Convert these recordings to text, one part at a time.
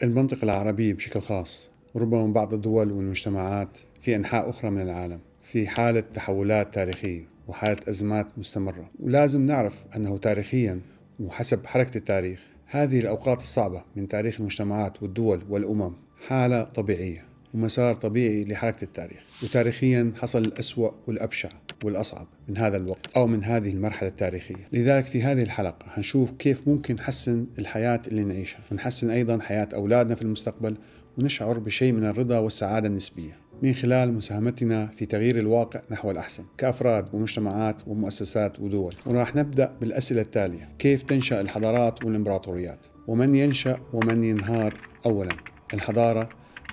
المنطقة العربية بشكل خاص، وربما بعض الدول والمجتمعات في أنحاء أخرى من العالم، في حالة تحولات تاريخية وحالة أزمات مستمرة، ولازم نعرف أنه تاريخيا وحسب حركة التاريخ هذه الأوقات الصعبة من تاريخ المجتمعات والدول والأمم حالة طبيعية ومسار طبيعي لحركة التاريخ، وتاريخيا حصل الأسوأ والأبشع والأصعب من هذا الوقت أو من هذه المرحلة التاريخية. لذلك في هذه الحلقة هنشوف كيف ممكن نحسن الحياة اللي نعيشها، ونحسن أيضا حياة أولادنا في المستقبل، ونشعر بشيء من الرضا والسعادة النسبية من خلال مساهمتنا في تغيير الواقع نحو الأحسن كأفراد ومجتمعات ومؤسسات ودول. وراح نبدأ بالأسئلة التالية: كيف تنشأ الحضارات والإمبراطوريات؟ ومن ينشأ ومن ينهار أولا، الحضارة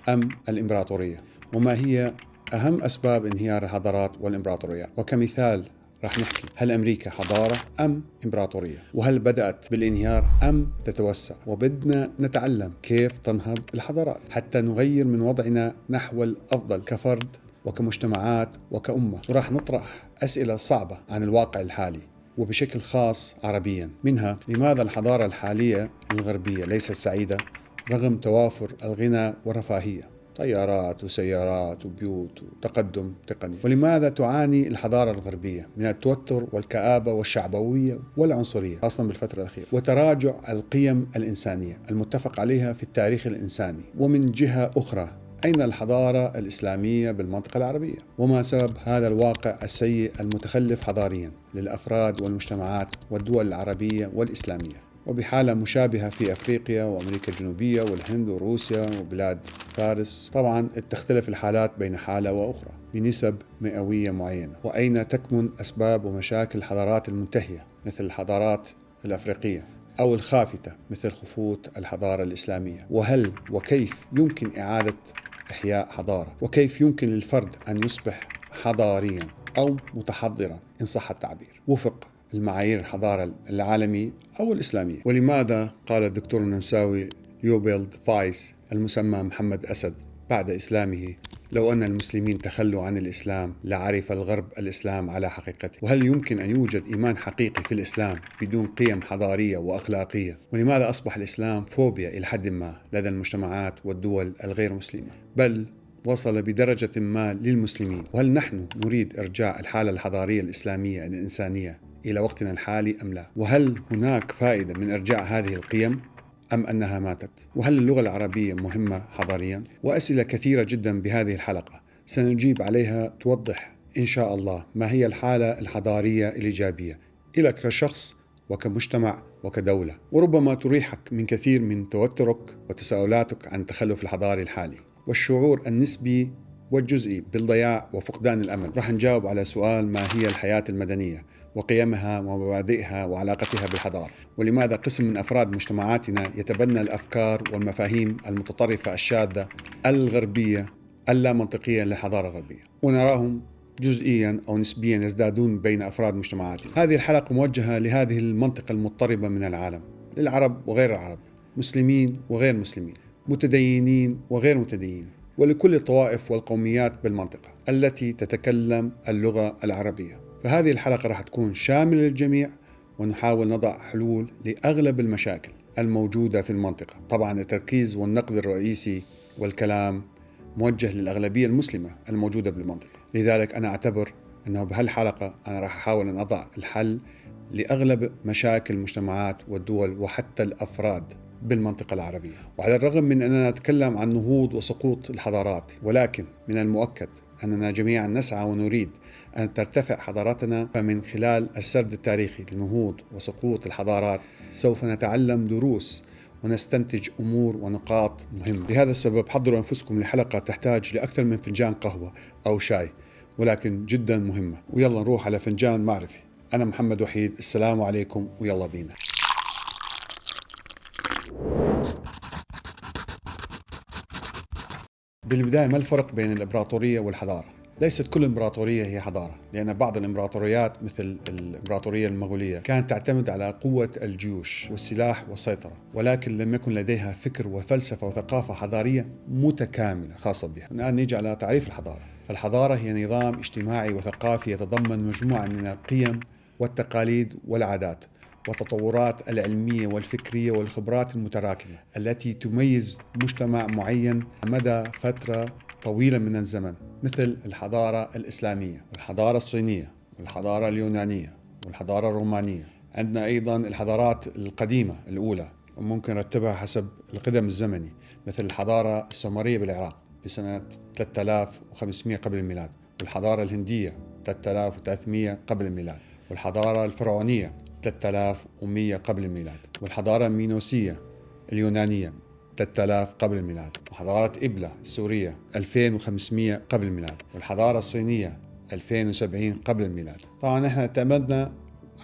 أم الإمبراطورية؟ وما هي أهم أسباب انهيار الحضارات والإمبراطوريات؟ وكمثال راح نحكي: هل أمريكا حضارة أم إمبراطورية؟ وهل بدأت بالانهيار أم تتوسع؟ وبدنا نتعلم كيف تنهض الحضارات حتى نغير من وضعنا نحو الأفضل كفرد وكمجتمعات وكأمة. وراح نطرح أسئلة صعبة عن الواقع الحالي وبشكل خاص عربيا، منها: لماذا الحضارة الحالية الغربية ليست سعيدة رغم توافر الغنى والرفاهية، طيارات وسيارات وبيوت وتقدم تقني؟ ولماذا تعاني الحضارة الغربية من التوتر والكآبة والشعبوية والعنصرية خاصة بالفترة الأخيرة، وتراجع القيم الإنسانية المتفق عليها في التاريخ الإنساني؟ ومن جهة أخرى، أين الحضارة الإسلامية بالمنطقة العربية؟ وما سبب هذا الواقع السيء المتخلف حضاريا للأفراد والمجتمعات والدول العربية والإسلامية؟ وبحالة مشابهة في أفريقيا وأمريكا الجنوبية والهند وروسيا وبلاد فارس. طبعا تختلف الحالات بين حالة وأخرى بنسب مئوية معينة. وأين تكمن أسباب ومشاكل الحضارات المنتهية مثل الحضارات الأفريقية، أو الخافتة مثل خفوت الحضارة الإسلامية؟ وهل وكيف يمكن إعادة إحياء حضارة؟ وكيف يمكن للفرد أن يصبح حضاريا أو متحضرا إن صح التعبير وفق المعايير الحضارة العالمية أو الإسلامية؟ ولماذا قال الدكتور النمساوي ليوبيلد فايس المسمى محمد أسد بعد إسلامه: لو أن المسلمين تخلوا عن الإسلام لعرف الغرب الإسلام على حقيقته؟ وهل يمكن أن يوجد إيمان حقيقي في الإسلام بدون قيم حضارية وأخلاقية؟ ولماذا أصبح الإسلام فوبيا إلى حد ما لدى المجتمعات والدول الغير مسلمة، بل وصل بدرجة ما للمسلمين؟ وهل نحن نريد إرجاع الحالة الحضارية الإسلامية الإنسانية إلى وقتنا الحالي أم لا؟ وهل هناك فائدة من إرجاع هذه القيم أم أنها ماتت؟ وهل اللغة العربية مهمة حضاريا؟ وأسئلة كثيرة جدا بهذه الحلقة سنجيب عليها توضح إن شاء الله ما هي الحالة الحضارية الإيجابية إلك كشخص وكمجتمع وكدولة، وربما تريحك من كثير من توترك وتساؤلاتك عن التخلف الحضاري الحالي والشعور النسبي والجزئي بالضياع وفقدان الأمل. رح نجاوب على سؤال: ما هي الحياة المدنية وقيمها ومبادئها وعلاقتها بالحضارة؟ ولماذا قسم من أفراد مجتمعاتنا يتبنى الأفكار والمفاهيم المتطرفة الشاذة الغربية اللا منطقية للحضارة الغربية، ونراهم جزئيا أو نسبيا يزدادون بين أفراد مجتمعاتنا؟ هذه الحلقة موجهة لهذه المنطقة المضطربة من العالم، للعرب وغير العرب، مسلمين وغير مسلمين، متدينين وغير متدينين، ولكل الطوائف والقوميات بالمنطقة التي تتكلم اللغة العربية. فهذه الحلقة راح تكون شاملة للجميع، ونحاول نضع حلول لأغلب المشاكل الموجودة في المنطقة. طبعا التركيز والنقد الرئيسي والكلام موجه للأغلبية المسلمة الموجودة بالمنطقة. لذلك أنا أعتبر أنه بهالحلقة أنا راح أحاول أن أضع الحل لأغلب مشاكل المجتمعات والدول وحتى الأفراد بالمنطقة العربية. وعلى الرغم من أننا نتكلم عن نهوض وسقوط الحضارات، ولكن من المؤكد أننا جميعا نسعى ونريد أن ترتفع حضارتنا. فمن خلال السرد التاريخي لنهوض وسقوط الحضارات سوف نتعلم دروس ونستنتج أمور ونقاط مهمة. لهذا السبب حضروا أنفسكم لحلقة تحتاج لأكثر من فنجان قهوة أو شاي، ولكن جدا مهمة. ويلا نروح على فنجان معرفة. أنا محمد وحيد، السلام عليكم ويلا بينا. بالبداية، ما الفرق بين الإمبراطورية والحضارة؟ ليست كل إمبراطورية هي حضارة، لأن بعض الإمبراطوريات مثل الإمبراطورية المغولية كانت تعتمد على قوة الجيوش والسلاح والسيطرة، ولكن لم يكن لديها فكر وفلسفة وثقافة حضارية متكاملة خاصة بها. الآن نيجي على تعريف الحضارة. فالحضارة هي نظام اجتماعي وثقافي يتضمن مجموعة من القيم والتقاليد والعادات، والتطورات العلمية والفكرية والخبرات المتراكمة التي تميز مجتمع معين مدى فترة طويلة من الزمن، مثل الحضارة الإسلامية والحضارة الصينية والحضارة اليونانية والحضارة الرومانية. عندنا أيضا الحضارات القديمة الأولى وممكن نرتبها حسب القدم الزمني، مثل الحضارة السومرية بالعراق بسنة 3500 قبل الميلاد، والحضارة الهندية 3300 قبل الميلاد، والحضارة الفرعونية 3100 قبل الميلاد، والحضارة المينوسية اليونانية 3000 قبل الميلاد، وحضارة إبلة السورية 2500 قبل الميلاد، والحضارة الصينية 2070 قبل الميلاد. طبعا احنا اعتمدنا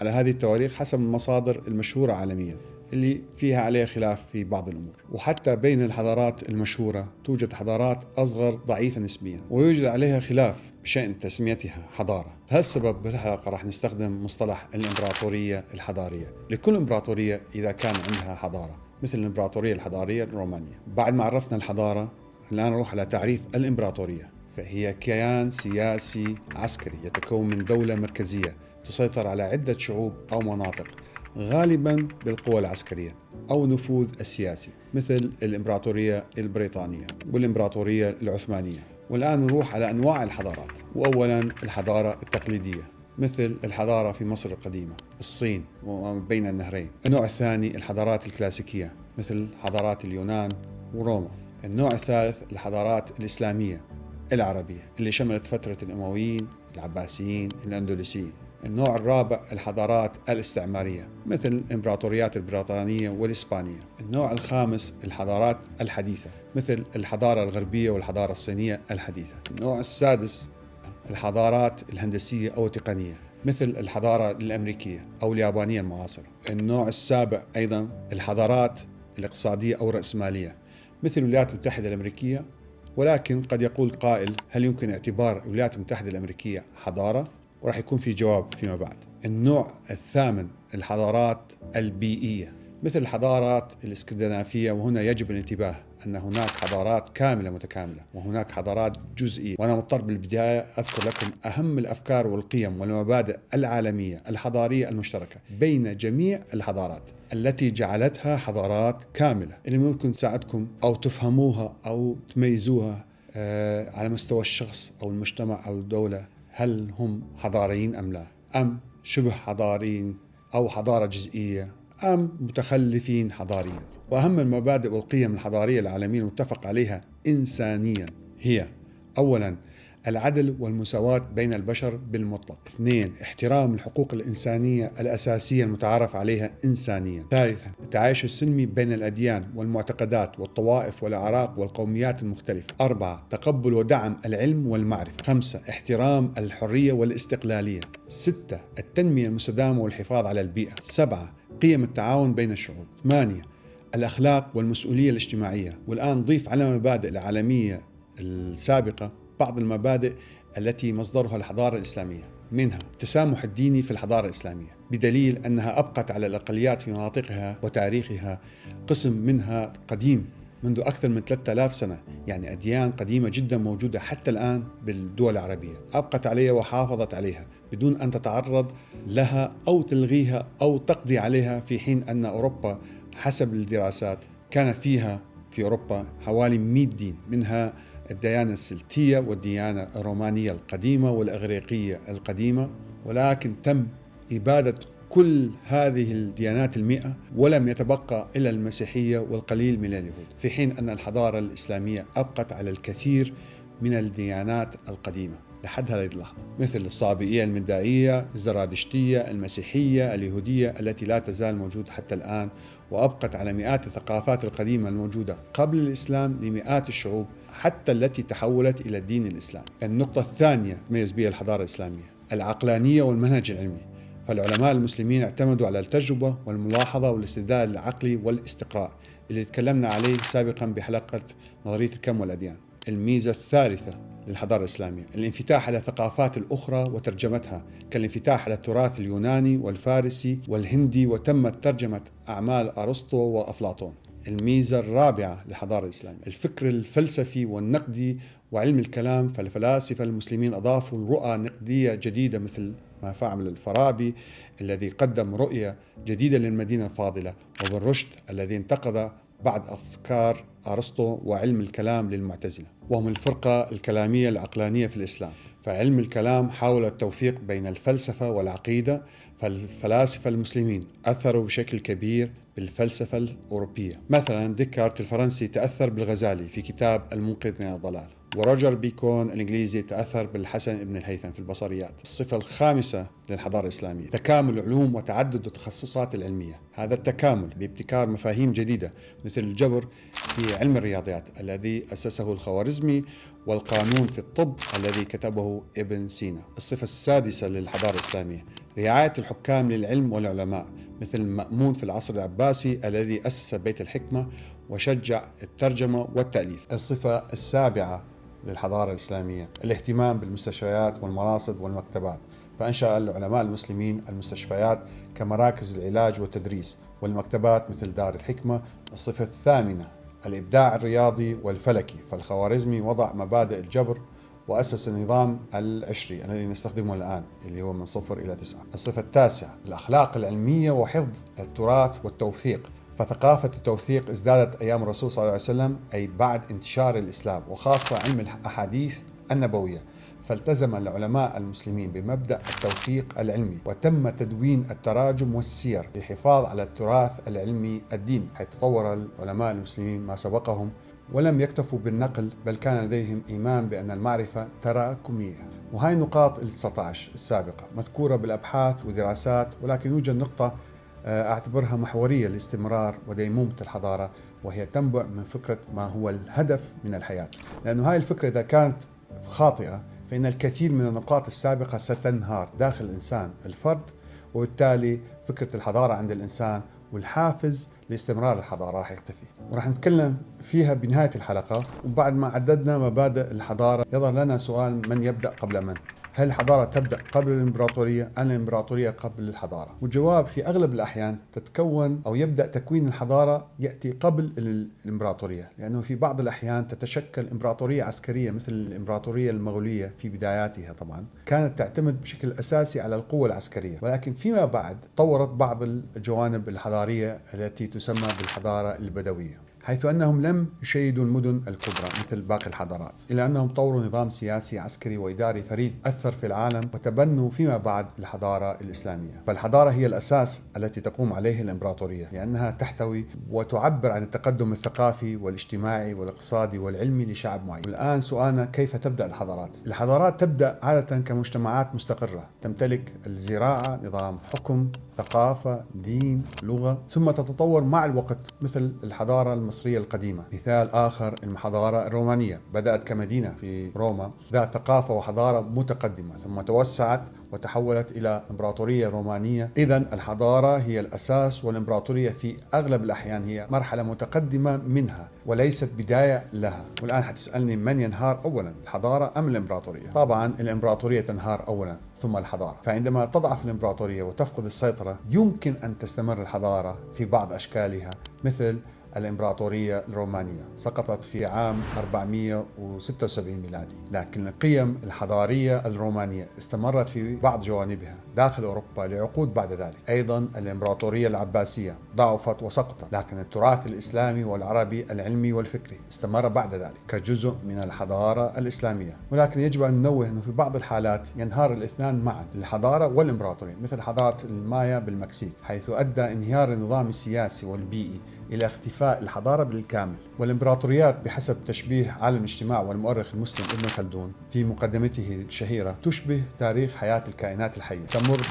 على هذه التواريخ حسب المصادر المشهورة عالميا اللي فيها عليه خلاف في بعض الأمور. وحتى بين الحضارات المشهورة توجد حضارات أصغر ضعيفة نسبيا ويوجد عليها خلاف بشأن تسميتها حضارة. لهالسبب بالحلقة راح نستخدم مصطلح الإمبراطورية الحضارية لكل إمبراطورية إذا كان عندها حضارة، مثل الإمبراطورية الحضارية الرومانية. بعد ما عرفنا الحضارة، الآن نروح على تعريف الإمبراطورية. فهي كيان سياسي عسكري يتكون من دولة مركزية تسيطر على عدة شعوب أو مناطق، غالبا بالقوى العسكرية أو النفوذ السياسي، مثل الإمبراطورية البريطانية والإمبراطورية العثمانية. والآن نروح على أنواع الحضارات. وأولا الحضارة التقليدية، مثل الحضارة في مصر القديمة، الصين وما بين النهرين. النوع الثاني الحضارات الكلاسيكية، مثل حضارات اليونان وروما. النوع الثالث الحضارات الإسلامية العربية اللي شملت فترة الأمويين، العباسيين، الأندلسيين. النوع الرابع الحضارات الاستعمارية، مثل الإمبراطوريات البريطانية والإسبانية. النوع الخامس الحضارات الحديثة، مثل الحضارة الغربية والحضارة الصينية الحديثة. النوع السادس الحضارات الهندسية أو التقنية، مثل الحضارة الأمريكية أو اليابانية المعاصرة. النوع السابع أيضا الحضارات الاقتصادية أو الرأسمالية، مثل الولايات المتحدة الأمريكية. ولكن قد يقول قائل هل يمكن اعتبار الولايات المتحدة الأمريكية حضارة؟ وراح يكون في جواب فيما بعد. النوع الثامن الحضارات البيئية، مثل الحضارات الاسكندنافية، وهنا يجب الانتباه أن هناك حضارات كاملة متكاملة وهناك حضارات جزئية. وأنا مضطر بالبداية أذكر لكم أهم الأفكار والقيم والمبادئ العالمية الحضارية المشتركة بين جميع الحضارات التي جعلتها حضارات كاملة، اللي ممكن تساعدكم أو تفهموها أو تميزوها على مستوى الشخص أو المجتمع أو الدولة، هل هم حضاريين أم لا، أم شبه حضاريين أو حضارة جزئية أم متخلفين حضاريا. وأهم المبادئ والقيم الحضارية العالمية المتفق عليها إنسانيا هي: أولا العدل والمساواة بين البشر بالمطلق. 2 احترام الحقوق الإنسانية الأساسية المتعارف عليها إنسانيا. 3 التعايش السلمي بين الأديان والمعتقدات والطوائف والأعراق والقوميات المختلفة. 4 تقبل ودعم العلم والمعرفة. 5 احترام الحرية والاستقلالية. 6 التنمية المستدامة والحفاظ على البيئة. 7 قيم التعاون بين الشعوب. 8 الأخلاق والمسؤولية الاجتماعية. والآن نضيف على المبادئ العالمية السابقة بعض المبادئ التي مصدرها الحضارة الإسلامية، منها التسامح الديني في الحضارة الإسلامية، بدليل أنها أبقت على الأقليات في مناطقها وتاريخها قسم منها قديم منذ أكثر من 3000 سنة، يعني أديان قديمة جدا موجودة حتى الآن بالدول العربية، أبقت عليها وحافظت عليها بدون أن تتعرض لها أو تلغيها أو تقضي عليها. في حين أن أوروبا حسب الدراسات كان فيها في أوروبا حوالي 100 دين، منها الديانة السلتية والديانة الرومانية القديمة والإغريقية القديمة، ولكن تم إبادة كل هذه الديانات 100 ولم يتبقى إلا المسيحية والقليل من اليهود، في حين أن الحضارة الإسلامية أبقت على الكثير من الديانات القديمة لحد هذه اللحظة، مثل الصابئية المندائية، الزرادشتية، المسيحية، اليهودية التي لا تزال موجودة حتى الآن، وأبقت على مئات الثقافات القديمة الموجودة قبل الإسلام لمئات الشعوب حتى التي تحولت إلى الدين الإسلامي. النقطة الثانية تميز بها الحضارة الإسلامية العقلانية والمنهج العلمي. فالعلماء المسلمين اعتمدوا على التجربة والملاحظة والاستدلال العقلي والاستقراء اللي تكلمنا عليه سابقا بحلقة نظرية الكم والأديان. الميزة الثالثة للحضارة الإسلامية الانفتاح على الثقافات الأخرى وترجمتها، كالانفتاح على التراث اليوناني والفارسي والهندي، وتمت ترجمة أعمال أرسطو وأفلاطون. الميزة الرابعة للحضارة الإسلامية الفكر الفلسفي والنقدي وعلم الكلام. فالفلاسفة المسلمين أضافوا رؤى نقدية جديدة مثل ما فعل الفارابي الذي قدم رؤية جديدة للمدينة الفاضلة، وابن رشد الذي انتقد بعض أفكار أرسطو وعلم الكلام للمعتزلة، وهم الفرقة الكلامية العقلانية في الإسلام. فعلم الكلام حاول التوفيق بين الفلسفة والعقيدة، فالفلاسفة المسلمين أثروا بشكل كبير بالفلسفة الأوروبية. مثلا ديكارت الفرنسي تأثر بالغزالي في كتاب المنقذ من الضلال، وروجر بيكون الإنجليزي تأثر بالحسن بن الهيثم في البصريات. الصفة الخامسة للحضارة الإسلامية تكامل العلوم وتعدد التخصصات العلمية. هذا التكامل بابتكار مفاهيم جديدة مثل الجبر في علم الرياضيات الذي أسسه الخوارزمي، والقانون في الطب الذي كتبه ابن سينا. الصفة السادسة للحضارة الإسلامية رعاية الحكام للعلم والعلماء مثل المأمون في العصر العباسي الذي أسس بيت الحكمة وشجع الترجمة والتأليف. الصفة السابعة للحضارة الإسلامية الاهتمام بالمستشفيات والمراصد والمكتبات، فأنشأ العلماء المسلمين المستشفيات كمراكز العلاج والتدريس، والمكتبات مثل دار الحكمة. الصفة الثامنة الإبداع الرياضي والفلكي، فالخوارزمي وضع مبادئ الجبر وأسس النظام العشري الذي نستخدمه الآن اللي هو من 0 إلى 9. الصفة التاسعة الأخلاق العلمية وحفظ التراث والتوثيق، فثقافة التوثيق ازدادت أيام الرسول صلى الله عليه وسلم، أي بعد انتشار الإسلام وخاصة علم الأحاديث النبوية. فالتزم العلماء المسلمين بمبدأ التوثيق العلمي، وتم تدوين التراجم والسير للحفاظ على التراث العلمي الديني، حيث طور العلماء المسلمين ما سبقهم ولم يكتفوا بالنقل، بل كان لديهم إيمان بأن المعرفة تراكمية. وهي النقاط 19 السابقة مذكورة بالأبحاث ودراسات، ولكن يوجد نقطة أعتبرها محورية لاستمرار وديمومة الحضارة، وهي تنبع من فكرة ما هو الهدف من الحياة. لأن هاي الفكرة إذا كانت خاطئة فإن الكثير من النقاط السابقة ستنهار داخل الإنسان الفرد، وبالتالي فكرة الحضارة عند الإنسان والحافز لاستمرار الحضارة راح يختفي. وراح نتكلم فيها بنهاية الحلقة. وبعد ما عددنا مبادئ الحضارة يظهر لنا سؤال: من يبدأ قبل من؟ هل الحضارة تبدأ قبل الإمبراطورية أم الإمبراطورية قبل الحضارة؟ والجواب في أغلب الأحيان تتكون أو يبدأ تكوين الحضارة يأتي قبل الإمبراطورية، لأنه في بعض الأحيان تتشكل إمبراطورية عسكرية مثل الإمبراطورية المغولية في بداياتها، طبعا كانت تعتمد بشكل أساسي على القوة العسكرية، ولكن فيما بعد طورت بعض الجوانب الحضارية التي تسمى بالحضارة البدوية، حيث أنهم لم يشيدوا المدن الكبرى مثل باقي الحضارات، إلا أنهم طوروا نظام سياسي عسكري وإداري فريد أثر في العالم، وتبنوا فيما بعد الحضارة الإسلامية. فالحضارة هي الأساس التي تقوم عليه الإمبراطورية، لأنها تحتوي وتعبر عن التقدم الثقافي والاجتماعي والاقتصادي والعلمي لشعب معين. والآن سؤالنا: كيف تبدأ الحضارات؟ الحضارات تبدأ عادة كمجتمعات مستقرة تمتلك الزراعة، نظام حكم، ثقافة، دين، لغة، ثم تتطور مع الوقت مثل الحضارة المصرية القديمة. مثال آخر الحضارة الرومانية، بدأت كمدينة في روما ذات ثقافة وحضارة متقدمة، ثم توسعت وتحولت إلى إمبراطورية رومانية. إذن الحضارة هي الأساس، والإمبراطورية في أغلب الأحيان هي مرحلة متقدمة منها وليست بداية لها. والآن حتسألني: من ينهار أولا، الحضارة أم الإمبراطورية؟ طبعا الإمبراطورية تنهار أولا ثم الحضارة. فعندما تضعف الإمبراطورية وتفقد السيطرة يمكن أن تستمر الحضارة في بعض أشكالها، مثل الإمبراطورية الرومانية سقطت في عام 476 ميلادي، لكن القيم الحضارية الرومانية استمرت في بعض جوانبها داخل أوروبا لعقود بعد ذلك. أيضا الإمبراطورية العباسية ضعفت وسقطت، لكن التراث الإسلامي والعربي العلمي والفكري استمر بعد ذلك كجزء من الحضارة الإسلامية. ولكن يجب أن ننوه أنه في بعض الحالات ينهار الاثنان معا، الحضارة والإمبراطورية، مثل حضارة المايا بالمكسيك، حيث أدى انهيار النظام السياسي والبيئي إلى اختفاء الحضارة بالكامل. والإمبراطوريات بحسب تشبيه عالم الاجتماع والمؤرخ المسلم ابن خلدون في مقدمته الشهيرة تشبه تاريخ حياة الكائنات الحية، تمر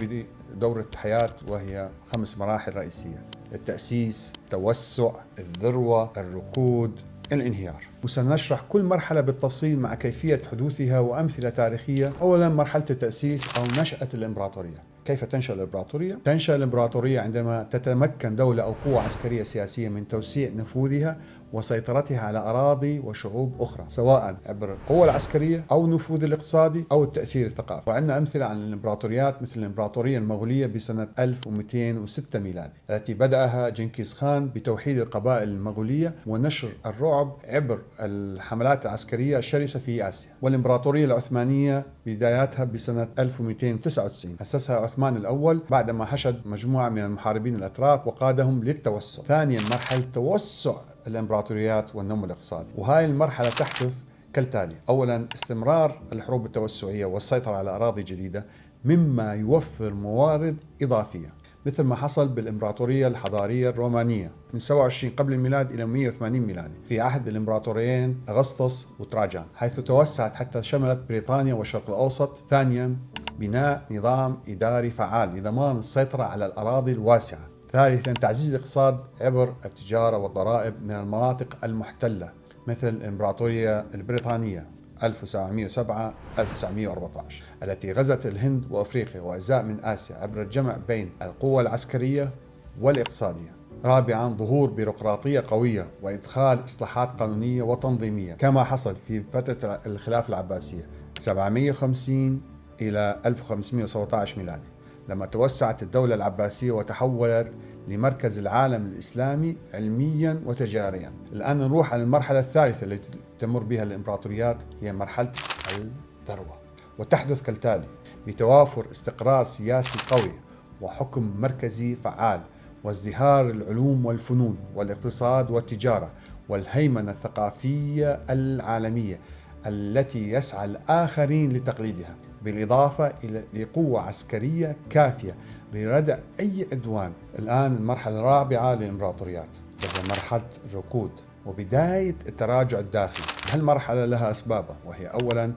بدورة حياة وهي 5 مراحل رئيسية: التأسيس، التوسع، الذروة، الركود، الانهيار. وسنشرح كل مرحلة بالتفصيل مع كيفية حدوثها وأمثلة تاريخية. أولا مرحلة التأسيس أو نشأة الإمبراطورية، كيف تنشأ الإمبراطورية؟ تنشأ الإمبراطورية عندما تتمكن دولة أو قوة عسكرية سياسية من توسيع نفوذها وسيطرتها على أراضي وشعوب أخرى، سواء عبر القوة العسكرية أو النفوذ الاقتصادي أو التأثير الثقافي. وعندنا أمثلة عن الإمبراطوريات مثل الإمبراطورية المغولية بسنة 1206 ميلادي التي بدأها جنكيز خان بتوحيد القبائل المغولية ونشر الرعب عبر الحملات العسكرية الشرسة في آسيا. والإمبراطورية العثمانية بداياتها بسنة 1299 أسسها عثمان الأول بعدما حشد مجموعة من المحاربين الأتراك وقادهم للتوسع. ثانيا، مرحلة توسع الإمبراطوريات والنمو الاقتصادي، وهاي المرحلة تحدث كالتالي: أولا، استمرار الحروب التوسعية والسيطرة على أراضي جديدة مما يوفر موارد إضافية، مثل ما حصل بالإمبراطورية الحضارية الرومانية من 27 قبل الميلاد إلى 180 ميلادي في عهد الإمبراطوريين أغسطس وتراجان، حيث توسعت حتى شملت بريطانيا والشرق الأوسط. ثانيا، بناء نظام إداري فعال لضمان السيطرة على الأراضي الواسعة. ثالثا، تعزيز الاقتصاد عبر التجارة والضرائب من المناطق المحتلة مثل الإمبراطورية البريطانية 1707 1914 التي غزت الهند وأفريقيا وأجزاء من آسيا عبر الجمع بين القوة العسكرية والاقتصادية. رابعا، ظهور بيروقراطية قوية وإدخال إصلاحات قانونية وتنظيمية كما حصل في فترة الخلافة العباسية 750 إلى 1517 ميلادي لما توسعت الدولة العباسية وتحولت لمركز العالم الإسلامي علميا وتجاريا. الآن نروح على المرحلة الثالثة التي تمر بها الإمبراطوريات، هي مرحلة الذروة، وتحدث كالتالي: بتوافر استقرار سياسي قوي وحكم مركزي فعال وازدهار العلوم والفنون والاقتصاد والتجارة والهيمنة الثقافية العالمية التي يسعى الآخرين لتقليدها، بالإضافة إلى قوة عسكرية كافية لردع أي عدوان. الآن المرحلة الرابعة للإمبراطوريات وهي مرحلة الركود وبداية التراجع الداخلي. هالمرحلة لها أسبابها، وهي أولا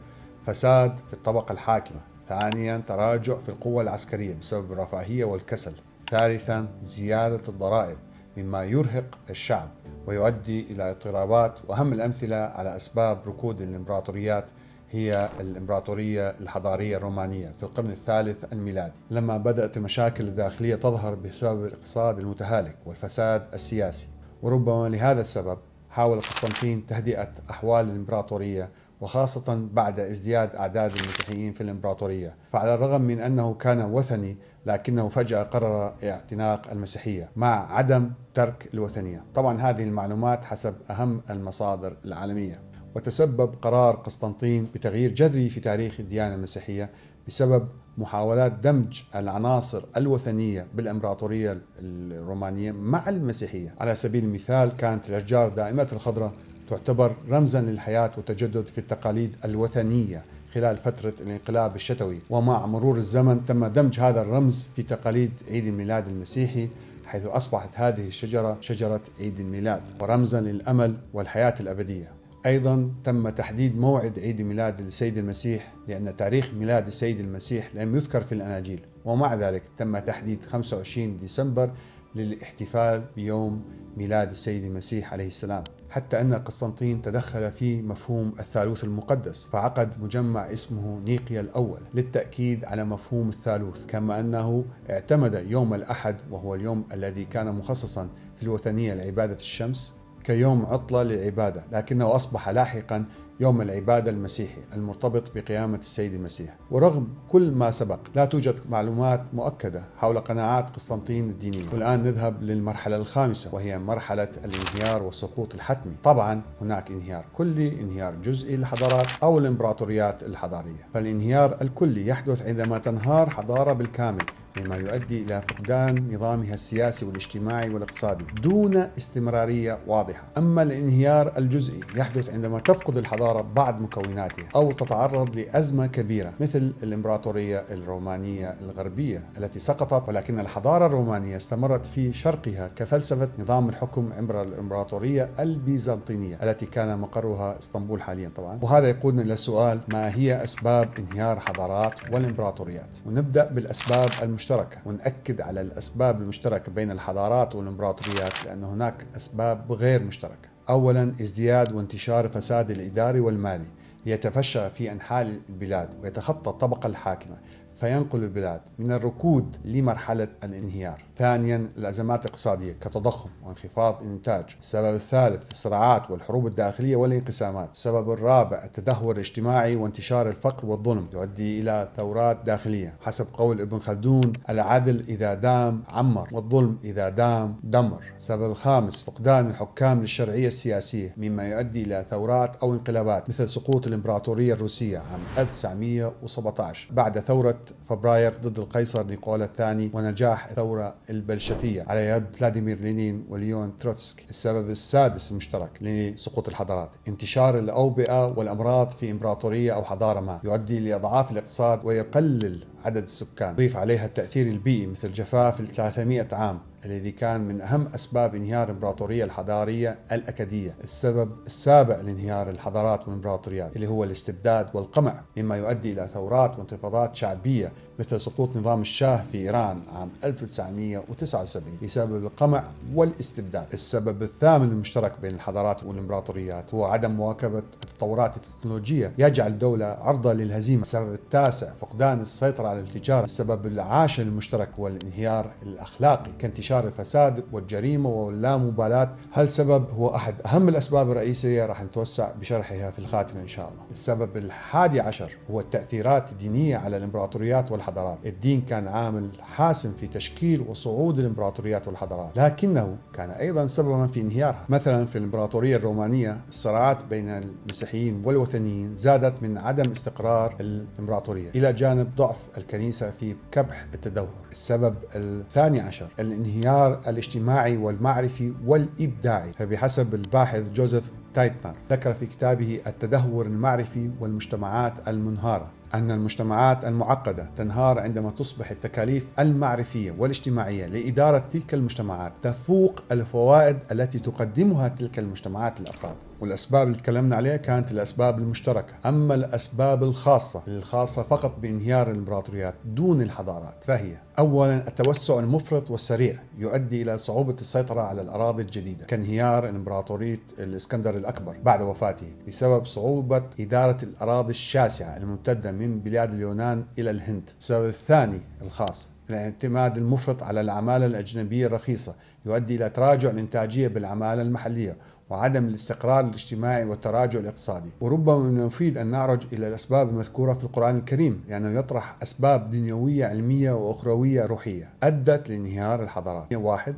فساد في الطبقة الحاكمة، ثانيا تراجع في القوة العسكرية بسبب الرفاهية والكسل، ثالثا زيادة الضرائب مما يرهق الشعب ويؤدي إلى اضطرابات. وأهم الأمثلة على أسباب ركود الإمبراطوريات هي الإمبراطورية الحضارية الرومانية في القرن الثالث الميلادي، لما بدأت المشاكل الداخلية تظهر بسبب الاقتصاد المتهالك والفساد السياسي. وربما لهذا السبب حاول قسطنطين تهدئة أحوال الإمبراطورية، وخاصة بعد ازدياد أعداد المسيحيين في الإمبراطورية. فعلى الرغم من أنه كان وثني، لكنه فجأة قرر اعتناق المسيحية مع عدم ترك الوثنية. طبعا هذه المعلومات حسب أهم المصادر العالمية. وتسبب قرار قسطنطين بتغيير جذري في تاريخ الديانة المسيحية بسبب محاولات دمج العناصر الوثنية بالإمبراطورية الرومانية مع المسيحية. على سبيل المثال، كانت الأشجار دائمة الخضرة تعتبر رمزا للحياة والتجدد في التقاليد الوثنية خلال فترة الانقلاب الشتوي، ومع مرور الزمن تم دمج هذا الرمز في تقاليد عيد الميلاد المسيحي، حيث أصبحت هذه الشجرة شجرة عيد الميلاد ورمزا للأمل والحياة الأبدية. أيضا تم تحديد موعد عيد ميلاد السيد المسيح لأن تاريخ ميلاد السيد المسيح لم يذكر في الأناجيل، ومع ذلك تم تحديد 25 ديسمبر للاحتفال بيوم ميلاد السيد المسيح عليه السلام. حتى أن قسطنطين تدخل في مفهوم الثالوث المقدس، فعقد مجمع اسمه نيقيا الأول للتأكيد على مفهوم الثالوث، كما أنه اعتمد يوم الأحد وهو اليوم الذي كان مخصصا في الوثنية لعبادة الشمس كيوم عطلة للعبادة، لكنه أصبح لاحقا يوم العبادة المسيحي المرتبط بقيامة السيد المسيح. ورغم كل ما سبق لا توجد معلومات مؤكدة حول قناعات قسطنطين الدينية. والآن نذهب للمرحلة الخامسة وهي مرحلة الانهيار والسقوط الحتمي. طبعا هناك انهيار كلي، انهيار جزئي للحضارات أو الإمبراطوريات الحضارية. فالانهيار الكلي يحدث عندما تنهار حضارة بالكامل، مما يؤدي إلى فقدان نظامها السياسي والاجتماعي والاقتصادي دون استمرارية واضحة. أما الانهيار الجزئي يحدث عندما تفقد الحضارة بعض مكوناتها أو تتعرض لأزمة كبيرة، مثل الإمبراطورية الرومانية الغربية التي سقطت، ولكن الحضارة الرومانية استمرت في شرقها كفلسفة نظام الحكم عبر الإمبراطورية البيزنطينية التي كان مقرها اسطنبول حاليا طبعا. وهذا يقودنا إلى السؤال: ما هي أسباب انهيار حضارات والإمبراطوريات؟ ونبدأ بالأسباب المشتركة ونأكد على الأسباب المشتركة بين الحضارات والإمبراطوريات، لأن هناك أسباب غير مشتركة. أولا، ازدياد وانتشار الفساد الإداري والمالي ليتفشى في أنحاء البلاد ويتخطى الطبقة الحاكمة، فينقل البلاد من الركود لمرحلة الانهيار. ثانيا، الأزمات الاقتصادية كتضخم وانخفاض الإنتاج. السبب الثالث، الصراعات والحروب الداخلية والانقسامات. السبب الرابع، التدهور الاجتماعي وانتشار الفقر والظلم يؤدي إلى ثورات داخلية. حسب قول ابن خلدون: العدل إذا دام عمر، والظلم إذا دام دمر. السبب الخامس، فقدان الحكام للشرعية السياسية، مما يؤدي إلى ثورات أو انقلابات، مثل سقوط الإمبراطورية الروسية عام 1917 بعد ثورة فبراير ضد القيصر نيكولا الثاني، ونجاح الثورة البلشفية على يد فلاديمير لينين وليون تروتسكي. السبب السادس المشترك لسقوط الحضارات، انتشار الأوبئة والأمراض في إمبراطورية أو حضارة ما، يؤدي لإضعاف الاقتصاد ويقلل عدد السكان. ضيف عليها التأثير البيئي مثل جفاف 300 عام الذي كان من أهم أسباب انهيار الإمبراطورية الحضارية الأكدية. السبب السابع لانهيار الحضارات والإمبراطوريات اللي هو الاستبداد والقمع، مما يؤدي إلى ثورات وانتفاضات شعبية مثل سقوط نظام الشاه في إيران عام 1979 بسبب القمع والاستبداد. السبب الثامن المشترك بين الحضارات والإمبراطوريات هو عدم مواكبة التطورات التكنولوجية، يجعل الدولة عرضة للهزيمة. السبب التاسع، فقدان السيطرة على التجارة. السبب العاشر المشترك هو الانهيار الأخلاقي كانتشار الفساد والجريمة واللامبالاة. هالسبب هو أحد أهم الأسباب الرئيسية، راح نتوسع بشرحها في الخاتمة إن شاء الله. السبب الحادي عشر هو التأثيرات الدينية على الإمبراطوريات والحضارات. الدين كان عامل حاسم في تشكيل وصعود الإمبراطوريات والحضارات، لكنه كان أيضا سببا في انهيارها. مثلا في الإمبراطورية الرومانية الصراعات بين المسيحيين والوثنيين زادت من عدم استقرار الإمبراطورية إلى جانب ضعف الكنيسة في كبح التدهور. السبب الثاني عشر، الانهيار الاجتماعي والمعرفي والإبداعي. فبحسب الباحث جوزيف تايتنر ذكر في كتابه التدهور المعرفي والمجتمعات المنهارة أن المجتمعات المعقدة تنهار عندما تصبح التكاليف المعرفية والاجتماعية لإدارة تلك المجتمعات تفوق الفوائد التي تقدمها تلك المجتمعات للأفراد. والأسباب اللي تكلمنا عليها كانت الأسباب المشتركة. أما الأسباب الخاصة فقط بانهيار الإمبراطوريات دون الحضارات فهي: أولا، التوسع المفرط والسريع يؤدي إلى صعوبة السيطرة على الأراضي الجديدة، كانهيار إمبراطورية الإسكندر الأكبر بعد وفاته بسبب صعوبة إدارة الأراضي الشاسعة الممتدة من بلاد اليونان إلى الهند. السبب الثاني الخاص، الاعتماد المفرط على العمالة الأجنبية الرخيصة يؤدي إلى تراجع الإنتاجية بالعمالة المحلية وعدم الاستقرار الاجتماعي والتراجع الاقتصادي. وربما من المفيد أن نعرج إلى الأسباب المذكورة في القرآن الكريم، لأنه يطرح أسباب دنيوية علمية وأخروية روحية أدت لانهيار الحضارات. 1.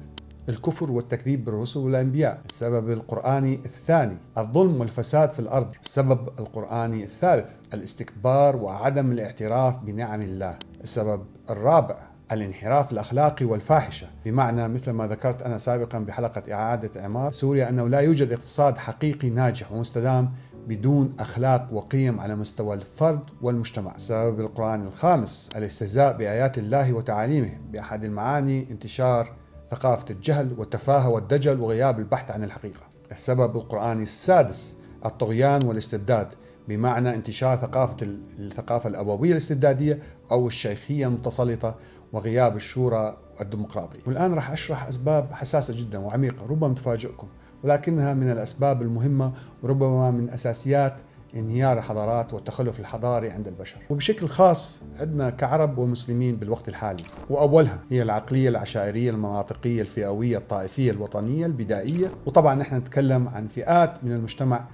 الكفر والتكذيب بالرسل والأنبياء. السبب القرآني الثاني، الظلم والفساد في الأرض. السبب القرآني الثالث، الاستكبار وعدم الاعتراف بنعم الله. السبب الرابع، الانحراف الأخلاقي والفاحشة، بمعنى مثل ما ذكرت أنا سابقا بحلقة إعادة إعمار سوريا أنه لا يوجد اقتصاد حقيقي ناجح ومستدام بدون أخلاق وقيم على مستوى الفرد والمجتمع. السبب القرآني الخامس، الاستهزاء بآيات الله وتعاليمه، بأحد المعاني انتشار ثقافة الجهل والتفاهة والدجل وغياب البحث عن الحقيقة. السبب القرآني السادس، الطغيان والاستبداد، بمعنى انتشار الثقافة الأبوية الاستبدادية أو الشيخية المتسلطة وغياب الشورى والديمقراطية. والآن راح أشرح أسباب حساسة جدا وعميقة ربما تفاجئكم، ولكنها من الأسباب المهمة وربما من أساسيات انهيار الحضارات والتخلف الحضاري عند البشر، وبشكل خاص عندنا كعرب ومسلمين بالوقت الحالي. وأولها هي العقلية العشائرية المناطقية الفئوية الطائفية الوطنية البدائية. وطبعا نحن نتكلم عن فئات من المجتمع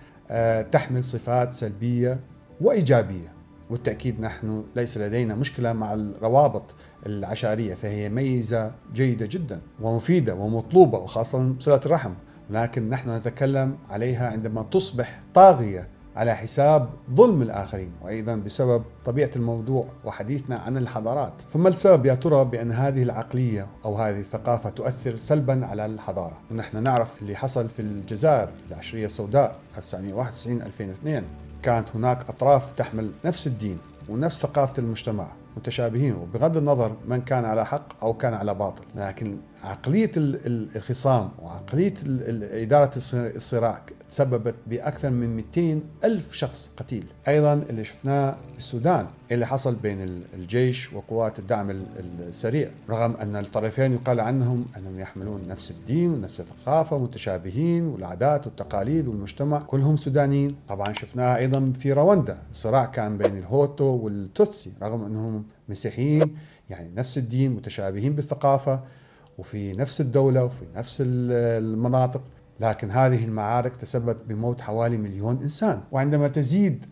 تحمل صفات سلبية وإيجابية، والتأكيد نحن ليس لدينا مشكلة مع الروابط العشائرية، فهي ميزة جيدة جدا ومفيدة ومطلوبة، وخاصة صلة الرحم، لكن نحن نتكلم عليها عندما تصبح طاغية على حساب ظلم الآخرين، وأيضا بسبب طبيعة الموضوع وحديثنا عن الحضارات. فما السبب يا ترى بأن هذه العقلية أو هذه الثقافة تؤثر سلبا على الحضارة؟ ونحن نعرف اللي حصل في الجزائر العشرية السوداء 1991-2002، كانت هناك أطراف تحمل نفس الدين ونفس ثقافة المجتمع متشابهين، وبغض النظر من كان على حق أو كان على باطل، لكن عقلية الخصام وعقلية إدارة الصراع تسببت بأكثر من 200 ألف شخص قتيل. أيضا اللي شفناه بالسودان اللي حصل بين الجيش وقوات الدعم السريع، رغم أن الطرفين يقال عنهم أنهم يحملون نفس الدين ونفس الثقافة متشابهين، والعادات والتقاليد والمجتمع كلهم سودانيين. طبعا شفناها أيضا في رواندا، الصراع كان بين الهوتو والتوتسي، رغم أنهم مسيحيين يعني نفس الدين متشابهين بالثقافة وفي نفس الدولة وفي نفس المناطق، لكن هذه المعارك تسببت بموت حوالي 1,000,000 إنسان. وعندما تزيد